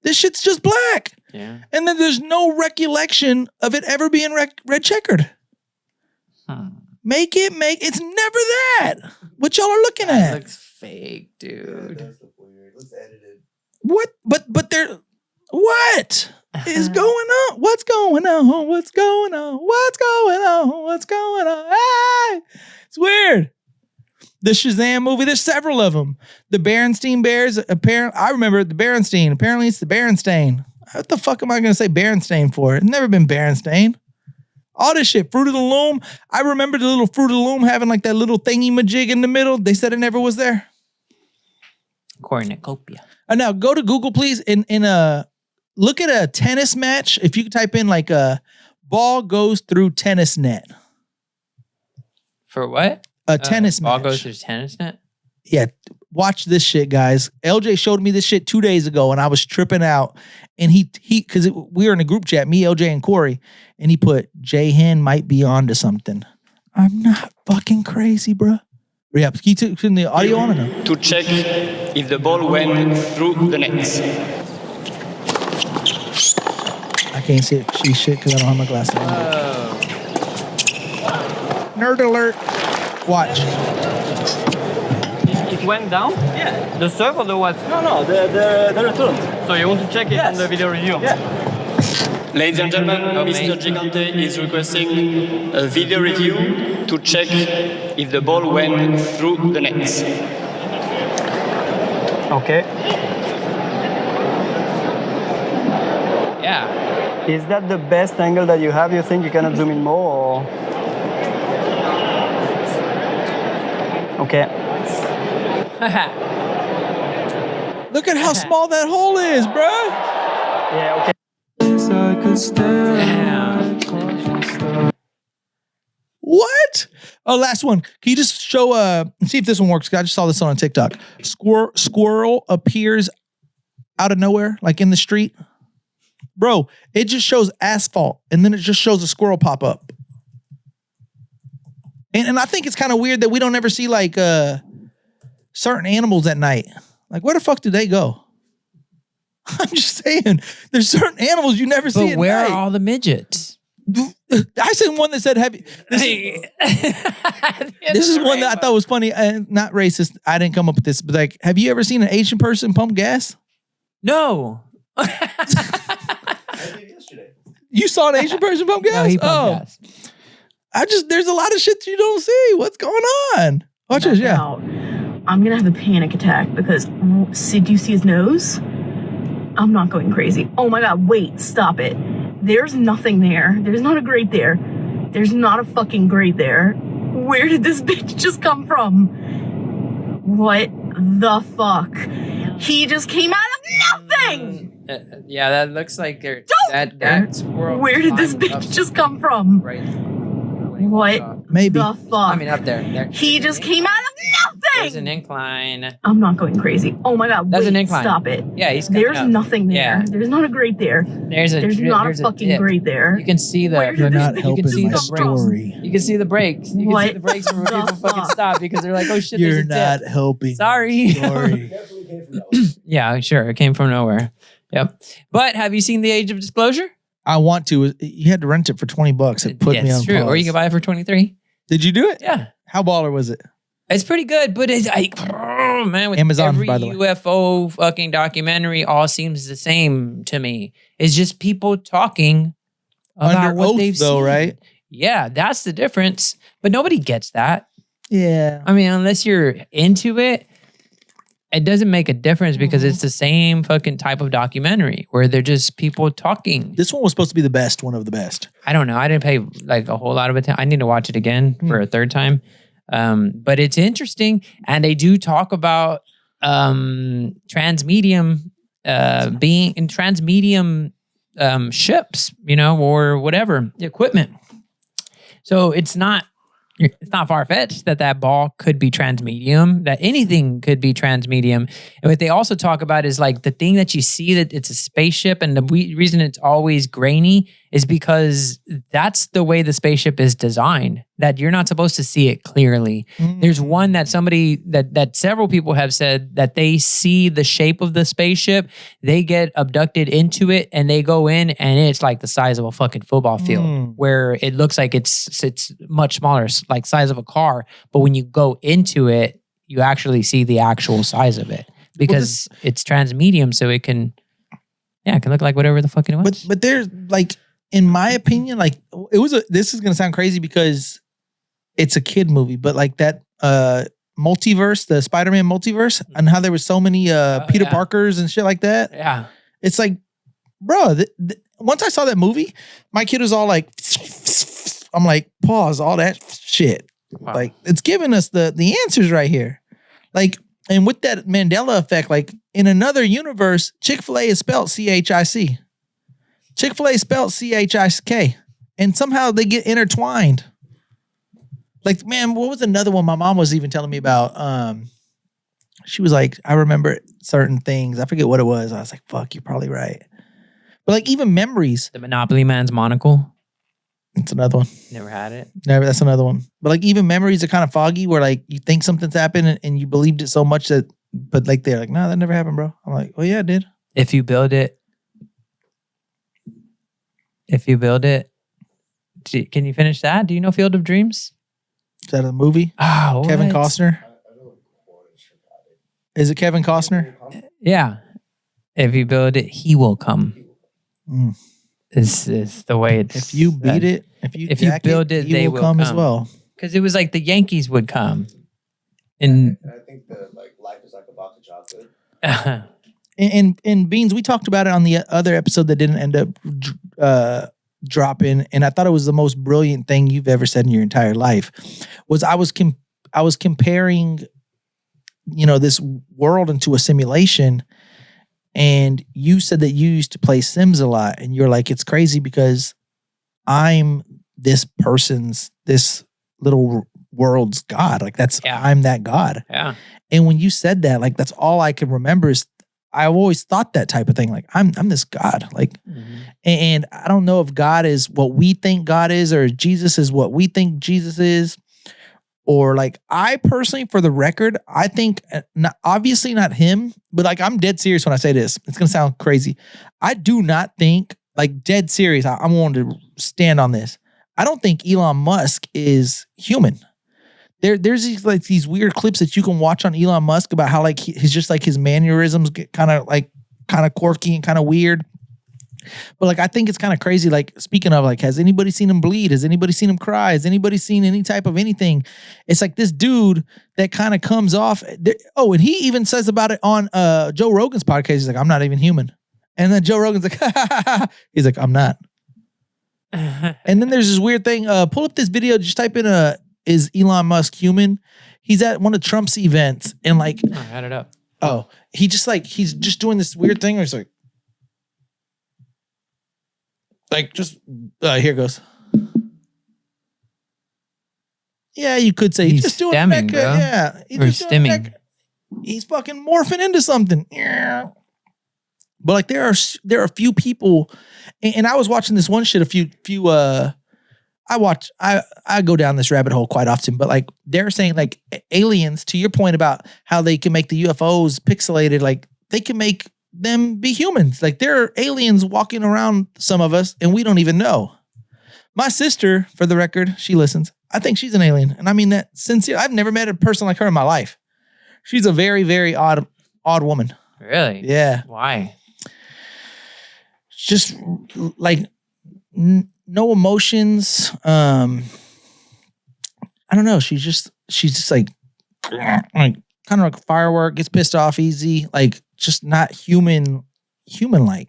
This shit's just black. Yeah. And then there's no recollection of it ever being red checkered. It's never that. What y'all are looking at? Looks fake, dude. That's weird. Let's edit it. What? But there. What is going on? What's going on? What's going on? What's going on? What's going on? Hey! It's weird. The Shazam movie, there's several of them. The Berenstein Bears, I remember the Berenstein. Apparently it's the Berenstain. What the fuck am I going to say Berenstain for? It's never been Berenstain. All this shit, Fruit of the Loom. I remember the little Fruit of the Loom having like that little thingy-majig in the middle. They said it never was there. Cornucopia. Now go to Google, please, and look at a tennis match. If you type in like a ball goes through tennis net. For what? A tennis match. Ball goes through tennis net? Yeah, watch this shit, guys. LJ showed me this shit 2 days ago, and I was tripping out. And he, because we were in a group chat, me, LJ, and Corey, and he put J Hen might be onto something. I'm not fucking crazy, bro. Yeah, can you turn the audio on or no? To check if the ball went through the net. I can't see shit because I don't have my glasses on. Nerd alert. Watch. It went down? Yeah. The serve or the what? No, the return. So you want to check it on the video review? Yeah. Ladies and gentlemen, Mr. Gigante is requesting a video review to check if the ball went through the net. Okay. Yeah. Is that the best angle that you have? You think you cannot zoom in more? Or? Okay. Look at how small that hole is, bro. Yeah, okay. What? Oh, last one. Can you just show, see if this one works? I just saw this on TikTok. Squirrel appears out of nowhere, like in the street. Bro, it just shows asphalt, and then it just shows a squirrel pop up. And I think it's kind of weird that we don't ever see like certain animals at night. Like, where the fuck do they go? I'm just saying, there's certain animals you never see at But where night. are all the midgets? I seen one that said, this is one that I thought was funny and not racist. I didn't come up with this, but like, have you ever seen an Asian person pump gas? No. I did yesterday. You saw an Asian person pump gas? No, he pumped gas. There's a lot of shit you don't see. What's going on? Watch this, yeah. Out. I'm gonna have a panic attack because do you see his nose? I'm not going crazy. Oh my God, wait, stop it. There's nothing there. There's not a grate there. There's not a fucking grate there. Where did this bitch just come from? What the fuck? He just came out of nothing! Yeah, that looks like they're that squirrel. Where did this bitch just come from? Right. What Maybe. the fuck? I mean, up there. He just came out of There's an nothing! incline. I'm not going crazy. Oh my God, That's wait, an incline. stop it. Yeah, he's coming There's up. nothing there. Yeah. There's not a grate there. There's not a fucking dip. grate there. You can see the. Where did You're this not bitch helping just my come from? story. You can see the brakes. You can see What the brakes where the people fucking fuck? stop because they're like, oh shit, You're there's a not dip. helping. Sorry. Story. Definitely came from nowhere. Yeah, sure. It came from nowhere. Yep. But have you seen The Age of Disclosure? I want to. You had to rent it for $20. It put Yeah, me on it's true. pause. Or you can buy it for 23. Did you do it? Yeah. How baller was it? It's pretty good, but it's like, oh man, with Amazon, every by the way. UFO fucking documentary, all seems the same to me. It's just people talking about Under what oath, they've though, seen. right? Yeah, that's the difference. But nobody gets that. Yeah. I mean, unless you're into it, it doesn't make a difference because it's the same fucking type of documentary where they're just people talking. This one was supposed to be the best, one of the best. I don't know. I didn't pay like a whole lot of attention. I need to watch it again for a third time. But it's interesting. And they do talk about transmedium being in transmedium ships, or whatever, equipment. So it's not it's not far-fetched that ball could be transmedium, that anything could be transmedium. And what they also talk about is like the thing that you see that it's a spaceship, and the reason it's always grainy is because that's the way the spaceship is designed, that you're not supposed to see it clearly. There's one that that several people have said that they see the shape of the spaceship, they get abducted into it, and they go in, and it's like the size of a fucking football field, where it looks like it's much smaller, like size of a car. But when you go into it, you actually see the actual size of it because it's transmedium, so it can look like whatever the fuck it was. But there's like, in my opinion, like this is gonna sound crazy because it's a kid movie, but like that multiverse, the Spider-Man multiverse, and how there were so many Peter Parkers and shit like that. Yeah. It's like, bro, once I saw that movie, my kid was all like, I'm like, pause all that shit. Wow. Like, it's giving us the answers right here. Like, and with that Mandela effect, like in another universe, Chick-fil-A is spelled C-H-I-C. Chick-fil-A is spelled C-H-I-C-K. And somehow they get intertwined. Like, man, what was another one my mom was even telling me about? She was like, I remember certain things. I forget what it was. I was like, fuck, you're probably right. But like even memories. The Monopoly Man's monocle. It's another one. Never had it. Never. That's another one. But like even memories are kind of foggy where like you think something's happened and you believed it so much that, but like they're like, no, that never happened, bro. I'm like, oh yeah, it did. If you build it, can you finish that? Do you know Field of Dreams? Is that a movie? Oh, Kevin Costner? Is it Kevin Costner? Yeah. If you build it, he will come. This is the way it's. If you beat it, if you build it, they will come as well. Because it was like the Yankees would come. And I think that like life is like a box of chocolate. And Beans, we talked about it on the other episode that didn't end up dropping, and I thought it was the most brilliant thing you've ever said in your entire life. Was I was comparing, this world into a simulation, and you said that you used to play Sims a lot, and you're like, it's crazy because I'm this little world's God. Like I'm that God. Yeah. And when you said that, like that's all I can remember is I've always thought that type of thing. Like I'm this God. Like, and I don't know if God is what we think God is, or Jesus is what we think Jesus is, or like I personally, for the record, I think obviously not him, but like I'm dead serious when I say this. It's gonna sound crazy. I do not think, like dead serious. I'm willing to stand on this. I don't think Elon Musk is human. There's these weird clips that you can watch on Elon Musk about how like his mannerisms get kind of quirky and kind of weird. But like I think it's kind of crazy. Like speaking of, like, has anybody seen him bleed? Has anybody seen him cry? Has anybody seen any type of anything? It's like this dude that kind of comes off. Oh, and he even says about it on Joe Rogan's podcast. He's like, I'm not even human. And then Joe Rogan's like, he's like, I'm not. And then there's this weird thing. Pull up this video. Just type in is Elon Musk human? He's at one of Trump's events and like I had it up. Oh, he's just doing this weird thing where he's like just here it goes. Yeah, you could say he's just doing stemming, bro. Yeah, he's or stimming. He's fucking morphing into something. But like there are a few people, and I was watching this one shit I go down this rabbit hole quite often, but like they're saying like aliens, to your point about how they can make the UFOs pixelated, like they can make them be humans. Like there are aliens walking around some of us and we don't even know. My sister, for the record, she listens. I think she's an alien. And I mean that sincere. I've never met a person like her in my life. She's a very, very odd woman. Really? Yeah. Why? Just like no emotions. I don't know. She's just like kind of like a firework, gets pissed off easy, like just not human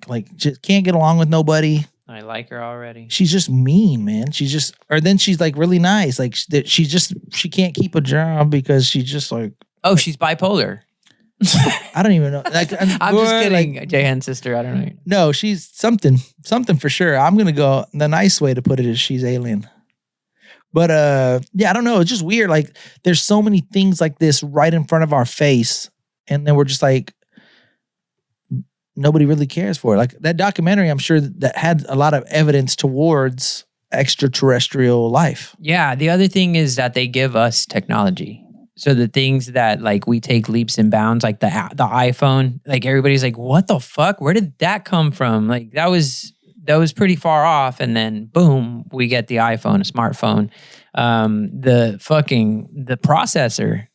like just can't get along with nobody. I like her already. She's just mean, man. Then she's like really nice. Like she can't keep a job because she's just like, oh, she's bipolar. I don't even know. Like, I'm just kidding, like, Jahan's sister. I don't know. No, she's something for sure. I'm gonna go. The nice way to put it is she's alien. But yeah, I don't know. It's just weird. Like there's so many things like this right in front of our face. And then we're just like, nobody really cares for it. Like that documentary, I'm sure that had a lot of evidence towards extraterrestrial life. Yeah. The other thing is that they give us technology. So the things that like we take leaps and bounds, like the iPhone, like everybody's like, what the fuck? Where did that come from? Like that was pretty far off. And then boom, we get the iPhone, a smartphone. The processor,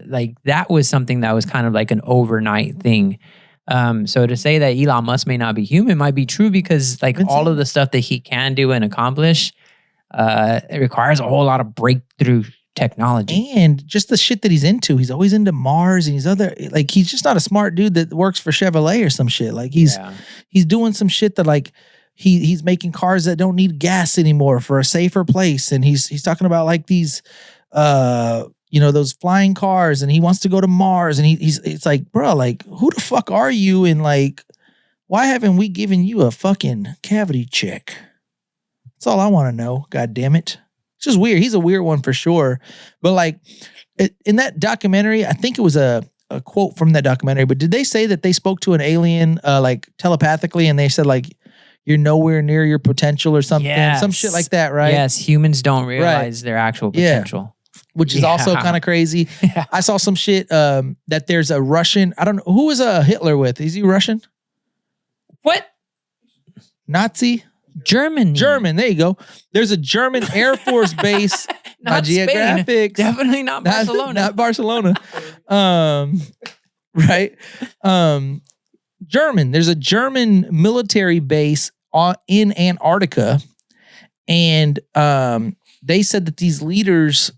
like that was something that was kind of like an overnight thing. So to say that Elon Musk may not be human might be true because like all of the stuff that he can do and accomplish, it requires a whole lot of breakthrough technology. And just the shit that he's into. He's always into Mars and he's just not a smart dude that works for Chevrolet or some shit. Like he's doing some shit that like he's making cars that don't need gas anymore for a safer place. And he's talking about like these those flying cars, and he wants to go to Mars, and it's like, bro, like who the fuck are you? And like, why haven't we given you a fucking cavity check? That's all I want to know. God damn it. It's just weird. He's a weird one for sure. But like in that documentary, I think it was a quote from that documentary, but did they say that they spoke to an alien like telepathically and they said like, you're nowhere near your potential or something? Yes. Some shit like that, right? Yes, humans don't realize their actual potential. Which is also kind of crazy. Yeah. I saw some shit that there's a Russian, I don't know, who was Hitler with? Is he Russian? What? Nazi? German, there you go. There's a German Air Force base. Not geographics. Definitely not Barcelona. Not Barcelona. Right? German. There's a German military base in Antarctica. And they said that these leaders,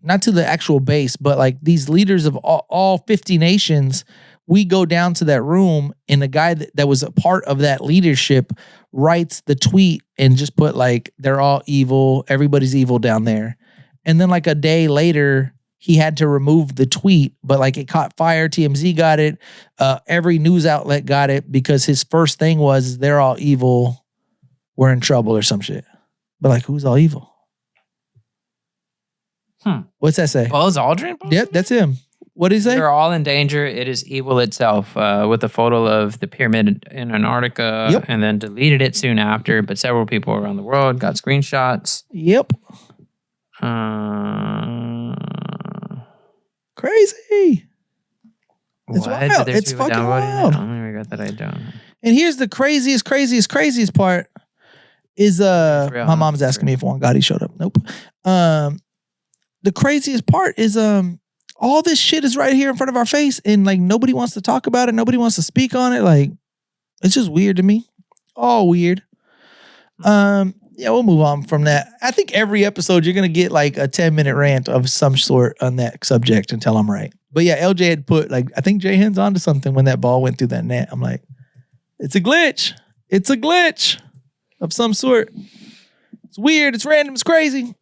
not to the actual base, but like these leaders of all 50 nations, we go down to that room, and the guy that was a part of that leadership writes the tweet and just put like, they're all evil. Everybody's evil down there. And then like a day later, he had to remove the tweet, but like it caught fire. TMZ got it. Every news outlet got it because his first thing was, they're all evil. We're in trouble or some shit. But like, who's all evil? What's that say? Buzz Aldrin? Yep, that's him. What did he say? They're all in danger. It is evil itself, with a photo of the pyramid in Antarctica, and then deleted it soon after. But several people around the world got screenshots. Yep. Crazy. It's wild. It's fucking wild. I regret that I don't. And here's the craziest part is my mom's asking me if one Gotti showed up. Nope. The craziest part is all this shit is right here in front of our face, and like nobody wants to talk about it. Nobody wants to speak on it. Like it's just weird to me. All weird. Yeah, we'll move on from that. I think every episode you're gonna get like a 10-minute rant of some sort on that subject until I'm right. But yeah, LJ had put like, I think Jay Hen's onto something when that ball went through that net. I'm like, it's a glitch. It's a glitch of some sort. It's weird. It's random. It's crazy.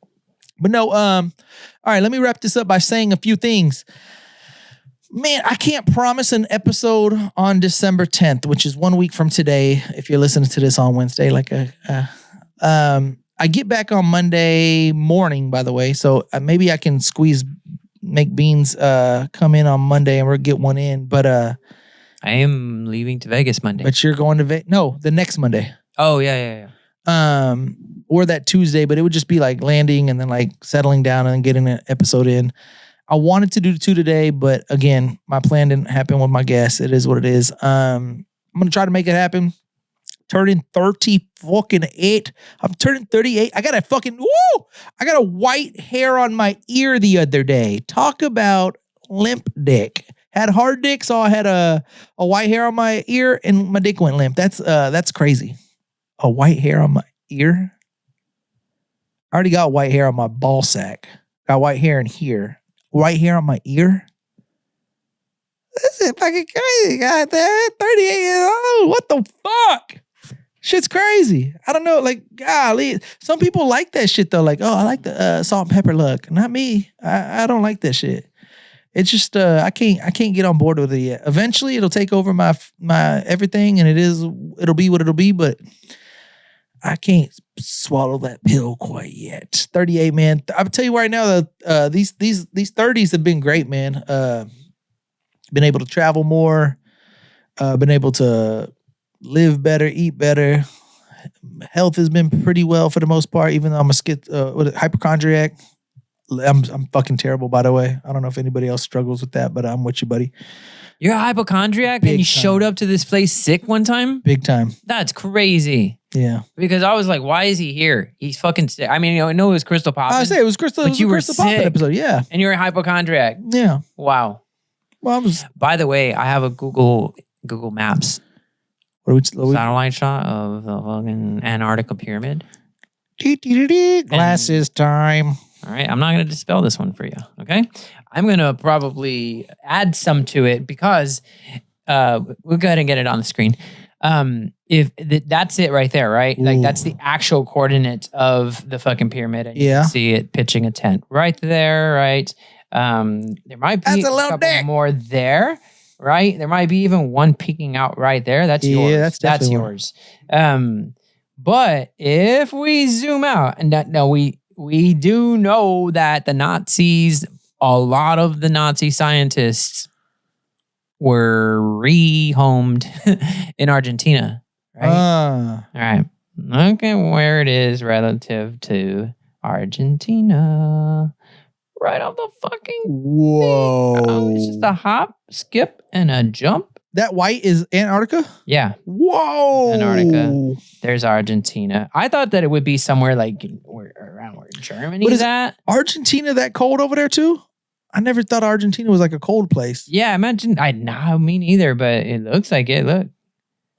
But no, all right, let me wrap this up by saying a few things. Man, I can't promise an episode on December 10th, which is 1 week from today. If you're listening to this on Wednesday, I get back on Monday morning, by the way. So maybe I can make Beans come in on Monday and we'll get one in. But I am leaving to Vegas Monday. But you're going to Vegas? No, the next Monday. Oh, yeah. Or that Tuesday, but it would just be like landing and then like settling down and getting an episode in. I wanted to do 2 today, but again, my plan didn't happen with my guests. It is what it is. I'm going to try to make it happen. Turning 38. I'm turning 38. I got a white hair on my ear the other day. Talk about limp dick. Had hard dick, so I had a white hair on my ear and my dick went limp. That's crazy. A white hair on my ear? I already got white hair on my ball sack. Got white hair in here. White hair on my ear? This is fucking crazy. God damn, 38 years old. What the fuck? Shit's crazy. I don't know. Like, golly. Some people like that shit though. Like, oh, I like the salt and pepper look. Not me. I don't like that shit. It's just I can't get on board with it yet. Eventually it'll take over my everything, and it'll be what it'll be, but I can't swallow that pill quite yet. 38, man. I'll tell you right now that these 30s have been great, man. Been able to travel more, been able to live better, eat better. Health has been pretty well for the most part, even though I'm a hypochondriac. I'm fucking terrible, by the way. I don't know if anybody else struggles with that, but I'm with you, buddy. You're a hypochondriac and you showed up to this place sick one time? Big time. That's crazy. Yeah. Because I was like, why is he here? He's fucking sick. I mean, I know it was Crystal Poppin'. I say it was Crystal. But you were sick. Poppin' episode, yeah. And you're a hypochondriac. Yeah. Wow. Well, by the way, I have a Google Maps satellite shot of the fucking Antarctica pyramid. Glasses time. All right, I'm not going to dispel this one for you, okay? I'm going to probably add some to it because we'll go ahead and get it on the screen. That's it right there, right? Ooh. Like that's the actual coordinates of the fucking pyramid. And you can see it pitching a tent right there, right? There might be a couple more there, right? There might be even one peeking out right there. That's yours. Yeah, that's yours. But if we zoom out, and we do know that the Nazis, a lot of the Nazi scientists were rehomed in Argentina, right? All right. Look at where it is relative to Argentina. Right off the fucking Whoa. thing. Oh, it's just a hop, skip, and a jump. That white is Antarctica? Yeah. Whoa. Antarctica. There's Argentina. I thought that it would be somewhere like around where Germany is at. Argentina that cold over there too? I never thought Argentina was like a cold place. Yeah, imagine. Me neither, but it looks like it. Look.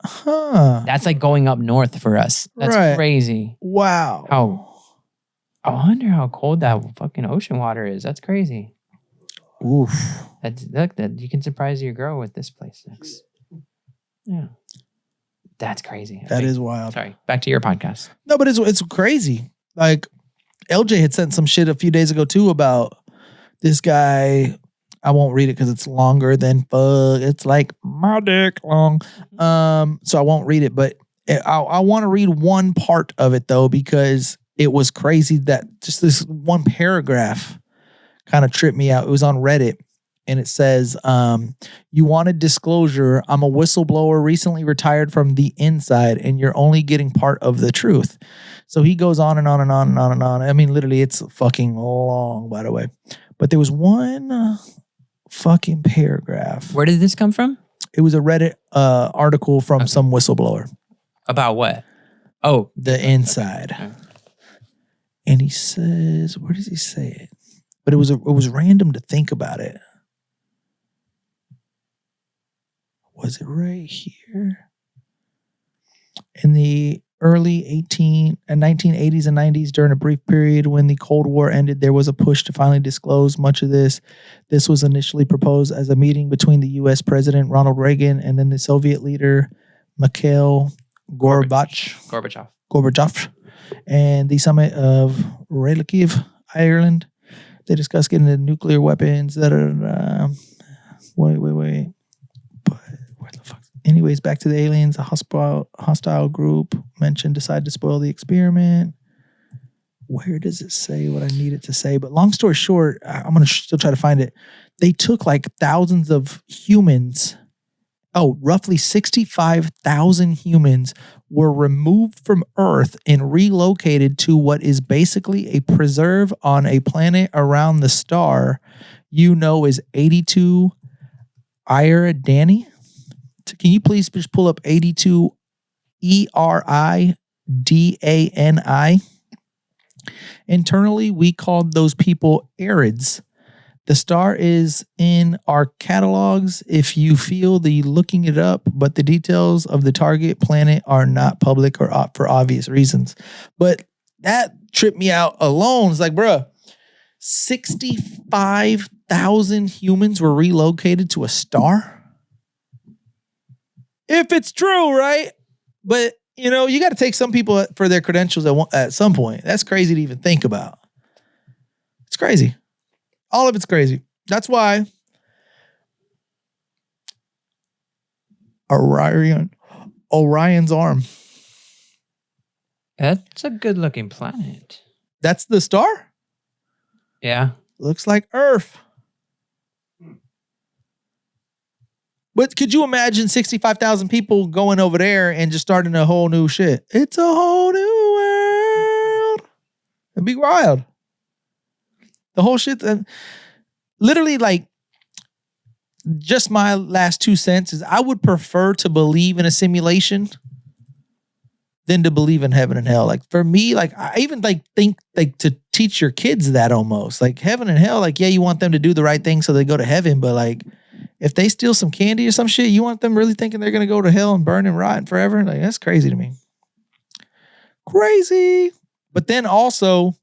Huh. That's like going up north for us. That's crazy. Wow. I wonder how cold that fucking ocean water is. That's crazy. Oof. That you can surprise your girl with this place next. Yeah. That's crazy. That is wild. Sorry. Back to your podcast. No, but it's crazy. Like LJ had sent some shit a few days ago too about this guy. I won't read it because it's longer than fuck. It's like my dick long. So I won't read it, but I want to read one part of it though, because it was crazy that just this one paragraph kind of tripped me out. It was on Reddit and it says, you wanted disclosure. I'm a whistleblower, recently retired from the inside, and you're only getting part of the truth. So he goes on and on and on and on and on. I mean, literally it's fucking long, by the way. But there was one fucking paragraph. Where did this come from? It was a Reddit article from some whistleblower. About what? Oh. The inside. Okay. And he says, where does he say it? But it was random to think about it. Was it right here? In the early 1980s and 90s, during a brief period when the Cold War ended, there was a push to finally disclose much of this. This was initially proposed as a meeting between the U.S. President Ronald Reagan and then the Soviet leader Mikhail Gorbachev, and the summit of Reykjavik, Ireland. They discussed getting the nuclear weapons that are wait. But where the fuck? Anyways, back to the aliens. A hostile group decided to spoil the experiment. Where does it say what I need it to say? But long story short, I'm going to still try to find it. They took like thousands of humans. Roughly 65,000 humans were removed from Earth and relocated to what is basically a preserve on a planet around the star is 82 Eridani. Can you please just pull up 82 Eridani? Internally, we called those people Arids. The star is in our catalogs if you feel the looking it up, but the details of the target planet are not public or for obvious reasons. But that tripped me out alone. It's like, bruh, 65,000 humans were relocated to a star? If it's true, right? But, you got to take some people for their credentials at some point. That's crazy to even think about. It's crazy. All of it's crazy. That's why Orion's arm. That's a good looking planet. That's the star? Yeah. Looks like Earth. But could you imagine 65,000 people going over there and just starting a whole new shit? It's a whole new world. It'd be wild. The whole shit. Literally, like, just my last 2 cents is I would prefer to believe in a simulation than to believe in heaven and hell. Like, for me, like, I even like think like to teach your kids that almost. Like, heaven and hell, like, yeah, you want them to do the right thing so they go to heaven, but like, if they steal some candy or some shit, you want them really thinking they're going to go to hell and burn and rot forever? Like, that's crazy to me. Crazy. But then also,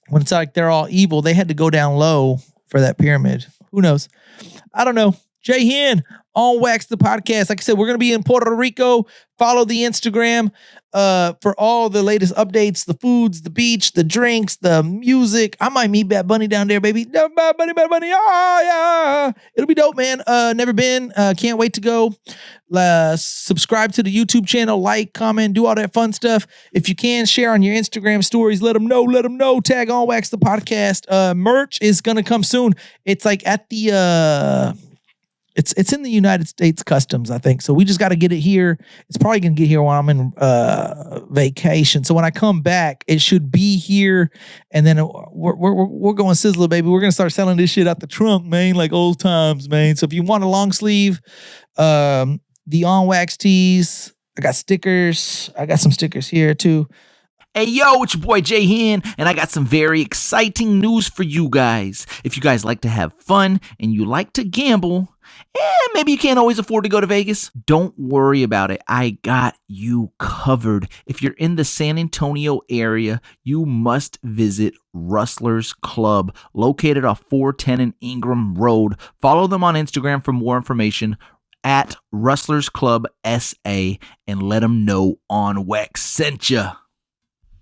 when it's like they're all evil, they had to go down low for that pyramid. Who knows? I don't know. Jay Hen on Wax the Podcast. Like I said, we're going to be in Puerto Rico. Follow the Instagram for all the latest updates, the foods, the beach, the drinks, the music. I might meet Bad Bunny down there, baby. Bad Bunny. Oh, yeah. It'll be dope, man. Never been. Can't wait to go. Subscribe to the YouTube channel. Like, comment, do all that fun stuff. If you can, share on your Instagram stories. Let them know. Tag on Wax the Podcast. Merch is going to come soon. It's like at the... It's in the United States Customs, I think. So we just got to get it here. It's probably going to get here while I'm in vacation. So when I come back, it should be here. And then we're going sizzler, baby. We're going to start selling this shit out the trunk, man, like old times, man. So if you want a long sleeve, the On Wax tees, I got stickers. I got some stickers here too. Hey, yo, it's your boy Jay Hen, and I got some very exciting news for you guys. If you guys like to have fun and you like to gamble, and maybe you can't always afford to go to Vegas, don't worry about it. I got you covered. If you're in the San Antonio area, you must visit Rustlers Club, located off 410 and Ingram Road. Follow them on Instagram for more information at Rustlers Club SA, and let them know On Wax sent ya.